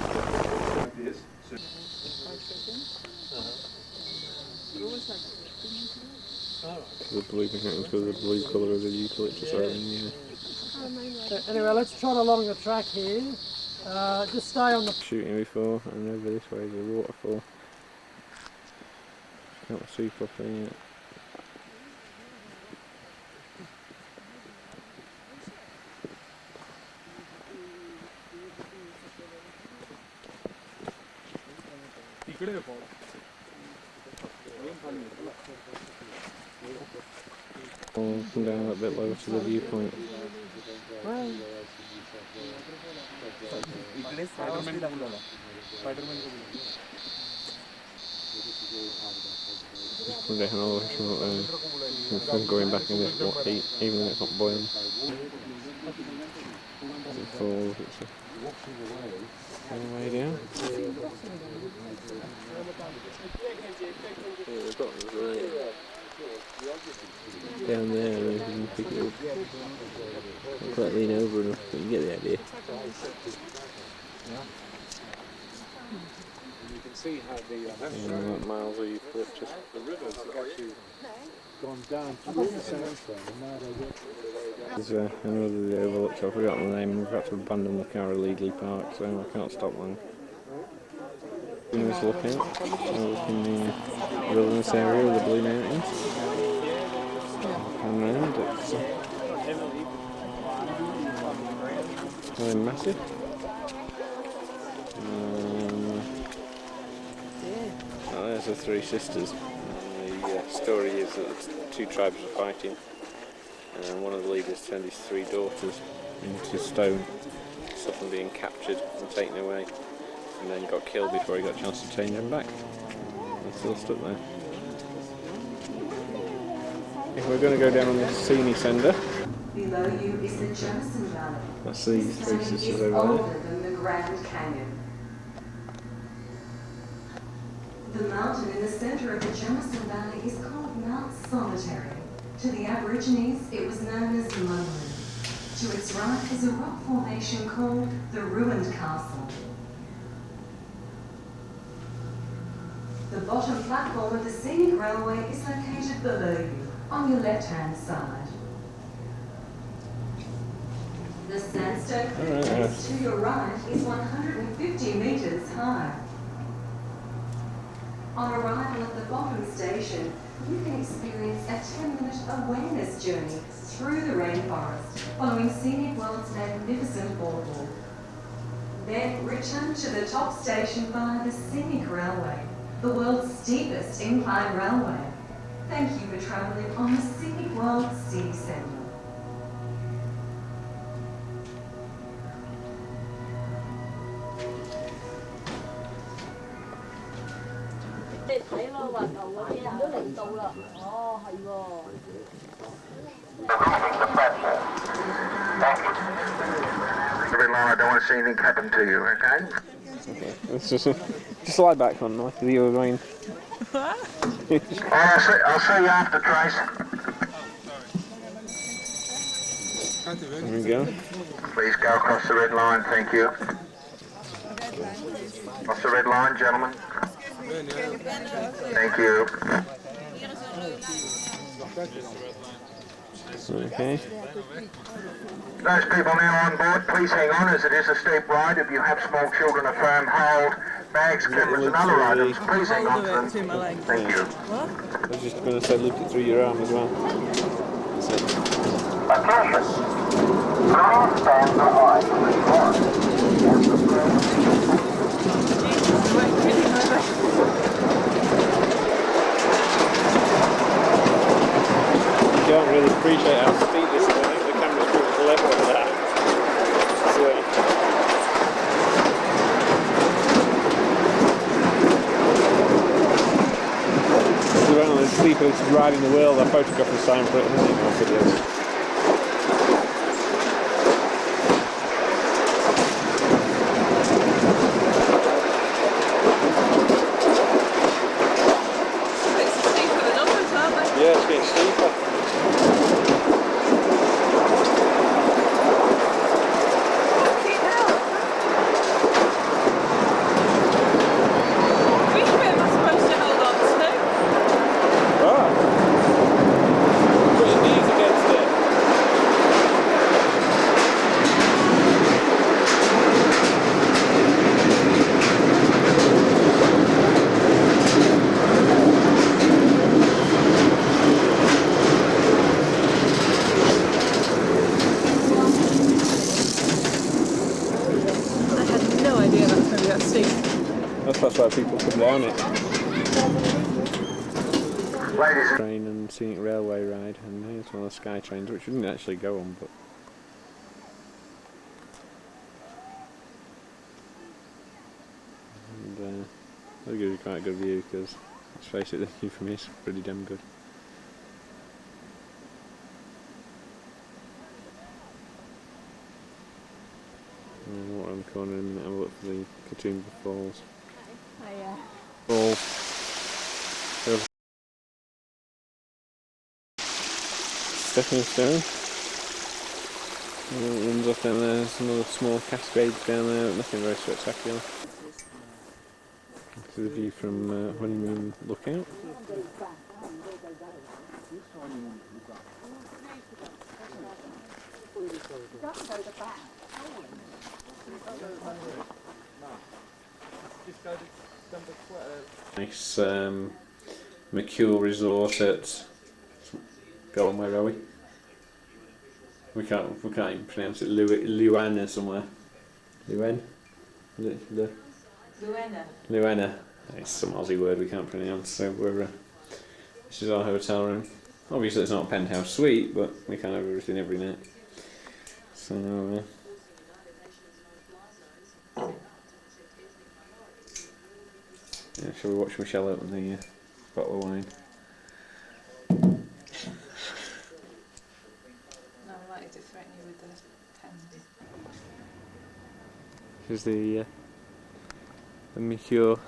The blue, because of the blue colour of the eucalyptus island. Anyway, let's trot along the track here. Just stay on the... Shooting before, and over this way is a waterfall. Can't see properly yet. Come down a bit lower to the viewpoint. Come down all the way from going back in this hot heat, even when it's not boiling. It falls, it's all the way down. Yeah, the bottom's right down there, and you can pick it up. Not quite lean over enough, but you get the idea. You can see how the miles of eucalyptus. The rivers have actually gone down to the sandstone, and now they get. There's another overlook, so I've forgotten the name. We've had to abandon the car illegally parked, so I can't stop long. Nice look out. Look in the wilderness area of the Blue Mountains. And round, it's really massive. Oh, there's the Three Sisters. The story is that the two tribes were fighting, and one of the leaders turned his three daughters into stone, so from being captured and taken away, and then got killed before he got a chance to change them back. They're still stuck there. If we're going to go down on the Sini Sender, Below you is the Jemison Valley. that's the This three zone sisters is over older there. than the Grand Canyon. The mountain in the centre of the Jemison Valley is called Mount Solitary. To the Aborigines, it was known as Munlin. To its right is a rock formation called the Ruined Castle. The bottom platform of the scenic railway is located below you, on your left-hand side. The sandstone cliff to your right is 150 metres high. On arrival at the bottom station, you can experience a 10-minute awareness journey through the rainforest, following Scenic World's magnificent boardwalk. Then return to the top station via the Scenic Railway, the world's steepest incline railway. Thank you for travelling on the Scenic World City Centre. Red line, I don't want to see anything happen to you, okay? Okay, let's just slide back on, like the other rain. I'll see you after, Trace. There we go. Please go across the red line, thank you. Across the red line, gentlemen. Thank you. Okay. Those people now on board, please hang on as it is a steep ride. If you have small children, a firm hold, bags, cameras and other items, please hang on to them. Thank you. I was just going to say lift it through your arm as well. That's it. Attention. Please stand behind. You don't really appreciate how steep this is. I think the camera's pretty level with that. It's one of the steepest ride in the world. I photographed the sign for it, hasn't it, on videos. Yeah, it's getting steeper. That's why people come down it. Train and scenic railway ride, and here's one of the sky trains, which we didn't actually go on, but that'll give you quite a good view, because let's face it, the view from here is pretty damn good. And we'll walk around the corner in a minute and have a look for the Katoomba Falls. Fall. Stepping stone. It runs off down there. There's some other small cascades down there, but nothing very spectacular. This is the view from Honeymoon Lookout. Nice Mercure resort at. Go on, where are we? We can't even pronounce it. Luana somewhere. Luen? Luena. It's some Aussie word we can't pronounce. So we're. This is our hotel room. Obviously, it's not a penthouse suite, but we can't have everything every night. So. Yeah, shall we watch Michelle open the bottle of wine? No, I'm likely to threaten you with the pen. This is the Mercure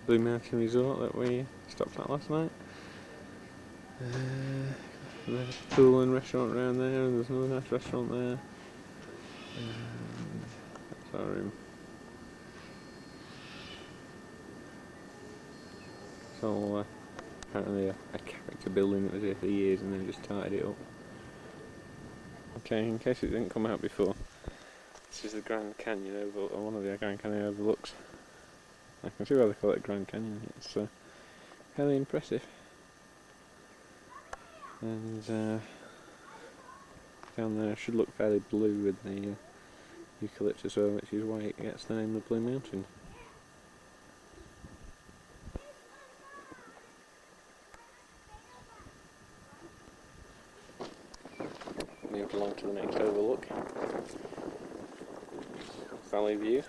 Blue Mountain Resort that we stopped at last night. There's a pool and restaurant around there, and there's another nice restaurant there. That's our room. It's all apparently a character building that was here for years and then just tied it up. Okay, in case it didn't come out before, this is the Grand Canyon overlook, or one of the Grand Canyon overlooks. I can see why they call it Grand Canyon. It's fairly impressive. And down there should look fairly blue with the eucalyptus over, which is why it gets the name of Blue Mountain. Move along to the next overlook. Valley view.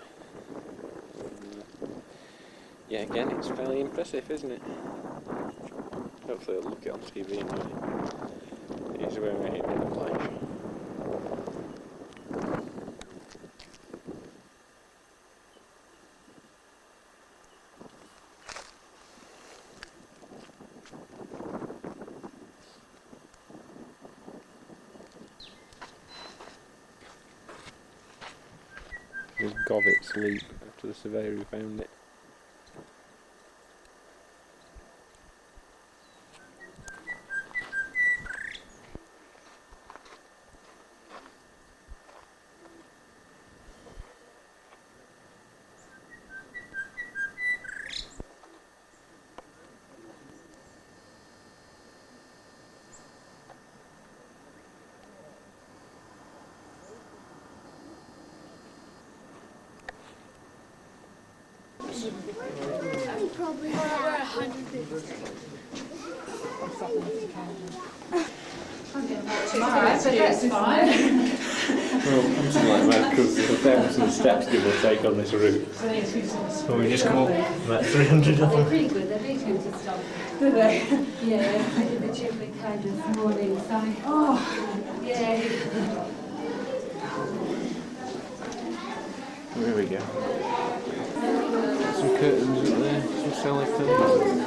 Yeah, again, it's fairly impressive, isn't it? Hopefully I'll look it on TV anyway. Here's where we're in the flash. There's Govit's Leap after the surveyor who found it. Probably we're 150. Alright, but that's fine. Well, I'm something like that because there's 1,000 steps give or take on this route. So we just come up about 300 of They're them. pretty good, they're very good to stop. Do they? Yeah, I did the tube with Cairns this morning, so. Oh, yeah. There we go. Some curtains up there, some cellar curtains.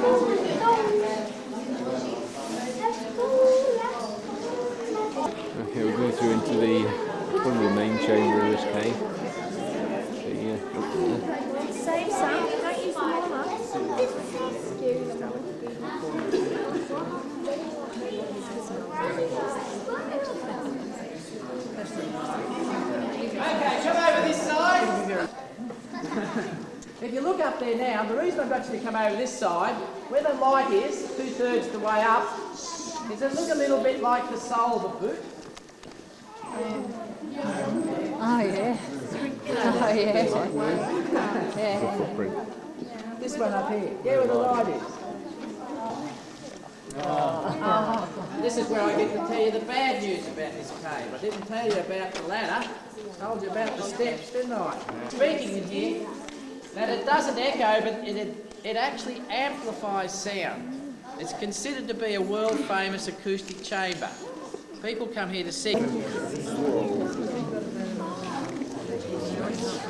Okay, we're going through into probably the main chamber of this cave. Save some, don't use them all up. Okay, come over this side. If you look up there now, the reason I've got you to come over this side, where the light is, 2/3 the way up, does it look a little bit like the sole of a boot? Oh yeah. Oh yeah. Yeah. This one up here. Yeah, where the light is. This is where I get to tell you the bad news about this cave. I didn't tell you about the ladder. I told you about the steps, didn't I? Speaking in here, that it doesn't echo, but it actually amplifies sound. It's considered to be a world-famous acoustic chamber. People come here to sing.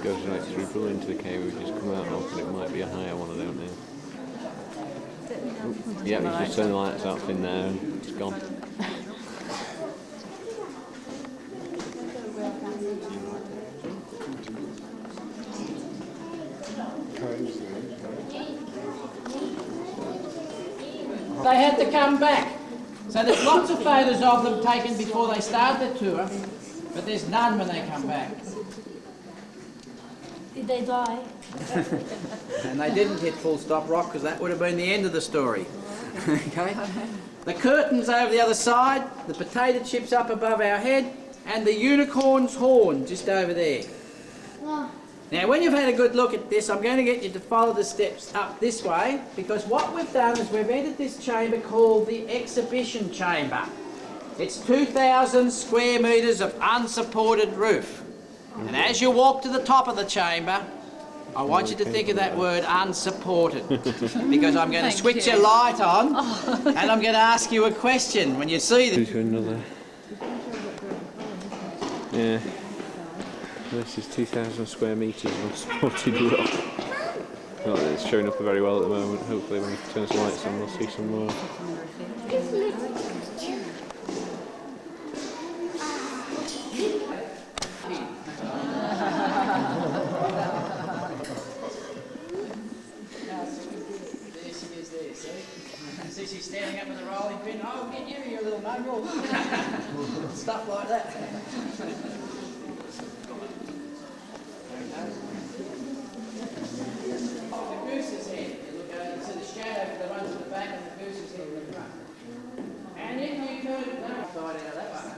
Goes right through, pull into the cave, we just come out and open it. Might be a higher one, I don't know. Yeah, you just turn the lights off in there and it's gone. They had to come back. So there's lots of photos of them taken before they start the tour, but there's none when they come back. Did they die? And they didn't hit full stop rock because that would have been the end of the story. Okay? The curtains over the other side, the potato chips up above our head, and the unicorn's horn just over there. Oh. Now when you've had a good look at this, I'm going to get you to follow the steps up this way, because what we've done is we've entered this chamber called the exhibition chamber. It's 2,000 square metres of unsupported roof. And as you walk to the top of the chamber, I want you to think of that word unsupported, because I'm going to switch a light on and I'm going to ask you a question when you see this. Another. Yeah. This is 2,000 square metres of unsupported rock. Not that it's showing up very well at the moment. Hopefully when it turns the lights on we'll see some more. See, she's standing up with a rolling pin. Oh, get you little mongrel. Stuff like that. The goose's head. You look over, you see the shadow for the ones at the back and the goose's head in the front. And if you could, no, side out of that one.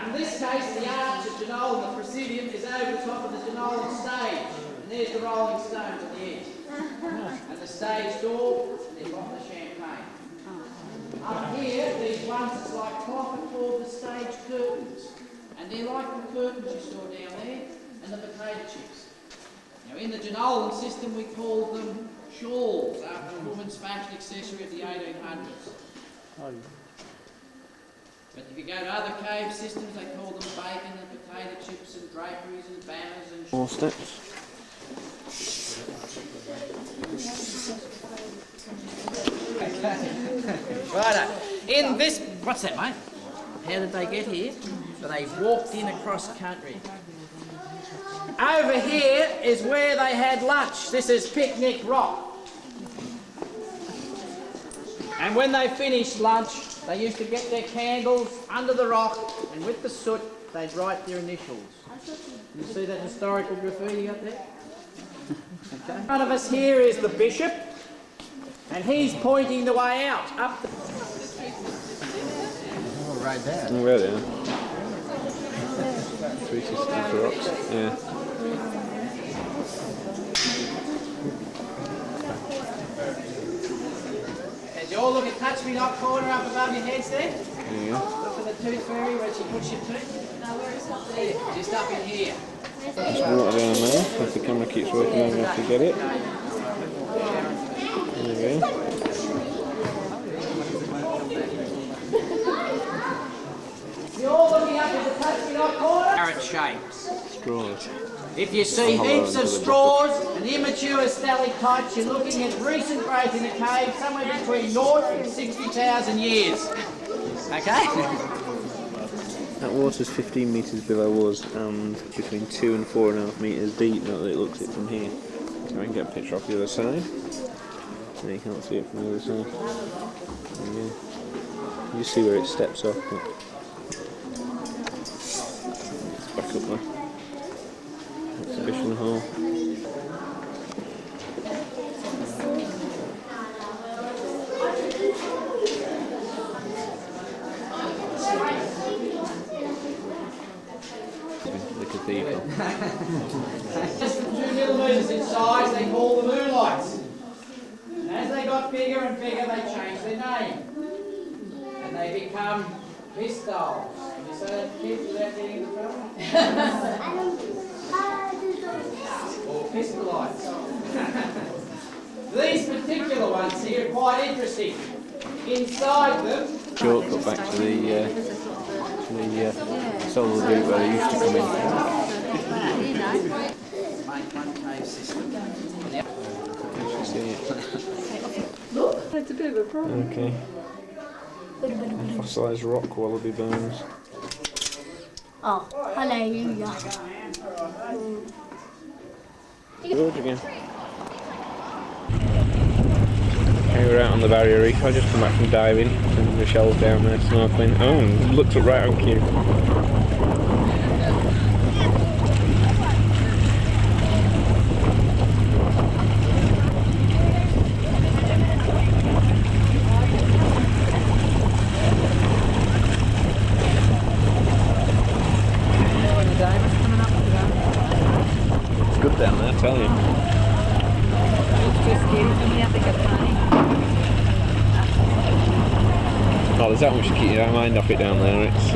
In this case, the arch of Genolan, the presidium, is over the top of the Genolan stage. And there's the rolling stones at the edge. And the stage door, and there's bottle of champagne. Up here, these ones, it's like cloth are called the stage curtains. And they're like the curtains you saw down there, and the potato chips. Now in the Genolan system, we call them shawls, after a woman's fashion accessory of the 1800s. But if you go to other cave systems, they call them bacon and potato chips and draperies and banners and more steps. Righto. In this, what's that, mate? How did they get here? So they walked in across country. Over here is where they had lunch. This is Picnic Rock. And when they finished lunch, they used to get their candles under the rock, and with the soot, they'd write their initials. You see that historical graffiti up there? Okay. In front of us here is the bishop, and he's pointing the way out. Up the... Oh, right there. Oh, where they are. 3 systems for rocks. Yeah. As you all look at Touch Me Not corner up above your heads there. There you go. Look for the tooth fairy where she puts your tooth. No, where is up there? Just up in here. Just water down there. If the camera keeps working, I'm going to have to get it. There we go. You're all looking up at the Touch Me Not corner. Carrot shapes. Straws. If you see heaps of straws and immature stalactites, you're looking at recent growth in the cave, somewhere between 0 and 60,000 years. Okay? That water's 15 metres below us and between 2 and 4.5 metres deep, not that it looks it from here. So I can get a picture off the other side. No, you can't see it from the other side. Yeah. You see where it steps off. But it's back up there. Exhibition hall. The cathedral. Just 2 millimetres in size, they call the moonlights. And as they got bigger and bigger, they changed their name. And they become pistols. Can you say that, kids, without getting into trouble? Or pistolites. These particular ones here are quite interesting. Inside them... Shortcut back to the solar route where they used to come in. Make one cave system. You should see it. Look, that's a bit of a problem. Okay. Fossilised rock wallaby bones. Oh, hallelujah. Gorge again. Okay, we're out on the barrier reef. I just come back from diving, and Michelle's down there snorkeling. Oh, and looked up right on cue. It's good down there, I tell you. Oh, there's that much to keep your mind off it down there. It's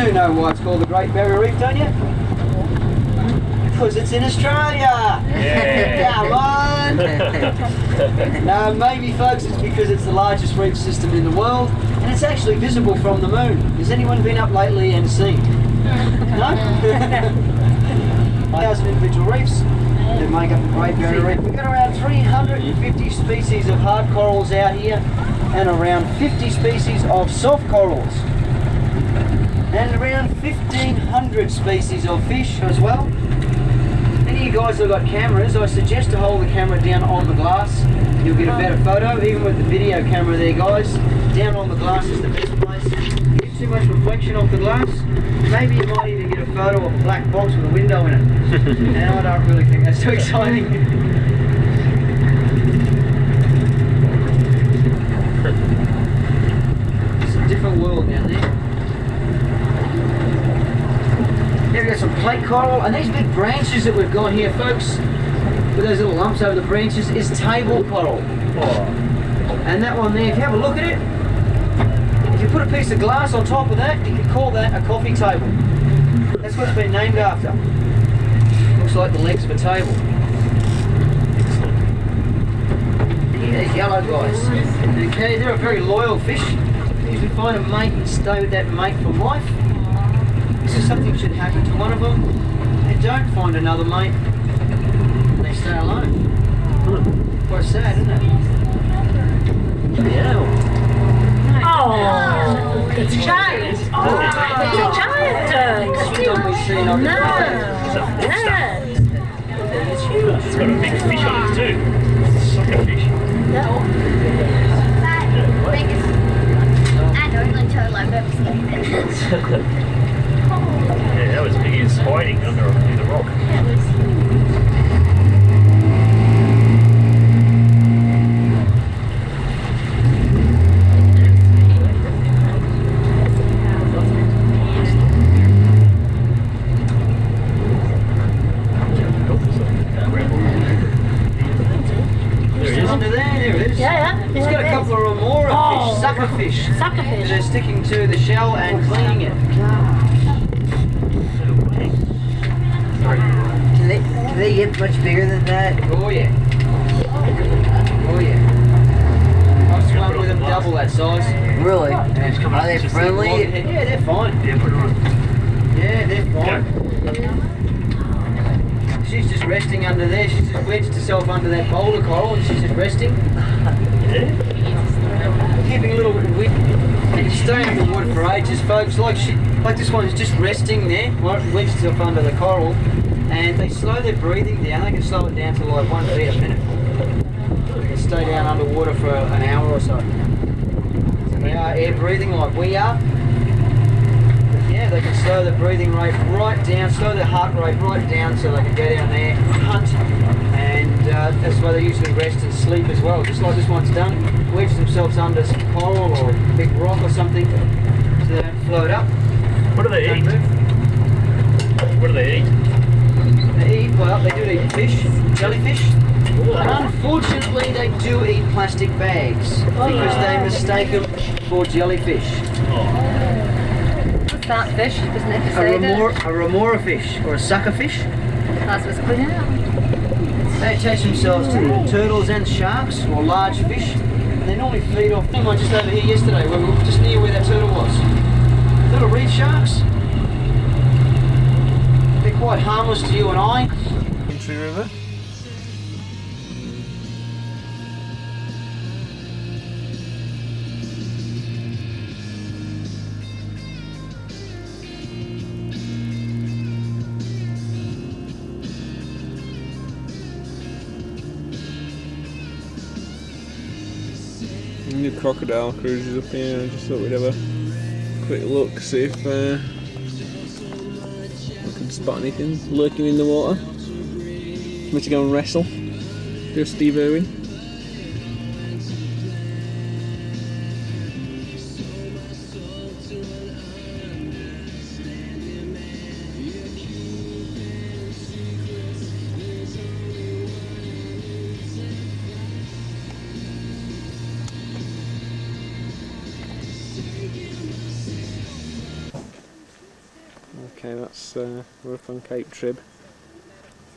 do know why it's called the Great Barrier Reef, don't you? Because it's in Australia! Yeah. Come on! No, maybe folks it's because it's the largest reef system in the world and it's actually visible from the moon. Has anyone been up lately and seen? No? 1,000 individual reefs that make up the Great Barrier Reef. We've got around 350 species of hard corals out here and around 50 species of soft corals. And around 1,500 species of fish as well. Any of you guys that have got cameras, I suggest to hold the camera down on the glass. You'll get a better photo, even with the video camera there, guys. Down on the glass is the best place. You get too much reflection off the glass, maybe you might even get a photo of a black box with a window in it. And I don't really think that's too exciting. It's a different world down there. Here we've got some plate coral, and these big branches that we've got here, folks, with those little lumps over the branches, is table coral. And that one there, if you have a look at it, if you put a piece of glass on top of that, you can call that a coffee table. That's what it's been named after. Looks like the legs of a table. These yellow guys. Okay, they're a very loyal fish. You usually find a mate and stay with that mate for life. So something should happen to one of them. They don't find another mate. And they stay alone. Quite sad, isn't it? Yeah. Oh, it's a giant. Oh, it's a giant duck. No. It's huge. It's got a big fish on it too. It's a sucker fish. I don't like turtle. I've never seen it. Yeah, that was big as hiding under the rock. They're sticking to the shell and cleaning it. Can they get much bigger than that? Oh yeah. Oh yeah. I've swum with them double that size. Really? Are they friendly? Yeah, they're fine. Yeah, they're fine. She's just resting under there. She's just wedged herself under that boulder coral and she's just resting. Keeping a little bit of wind. They can stay under the water for ages, folks. Like this one is just resting there, right, wedged herself under the coral, and they slow their breathing down. They can slow it down to like 1 beat a minute. They can stay down underwater for an hour or so. And they are air breathing like we are. But yeah, they can slow the breathing rate right down, slow their heart rate right down so they can go down there, hunt, and that's why they usually rest and sleep as well. Just like this one's done, wedge themselves under some coral or a big rock or something so they don't float up. What do they eat? What do they eat? They eat, well, they do eat fish, jellyfish. And unfortunately, they do eat plastic bags because they mistake them for jellyfish. What's that fish? Doesn't it say A remora fish or a sucker fish. That's what's clean out. They attach themselves to turtles and sharks or large fish. And they normally feed off. I just over here yesterday, where we were just near where that turtle was. Little reef sharks. They're quite harmless to you and I. Country River. New crocodile cruises up here. I just thought we'd have a quick look, see if we can spot anything lurking in the water. I'm going to go and wrestle. Do a Steve Irwin. Okay, that's we're up on Cape Trib.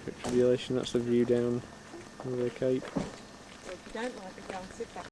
Cape Tribulation, that's the view down over the cape. Well, if you don't like it, go and sit back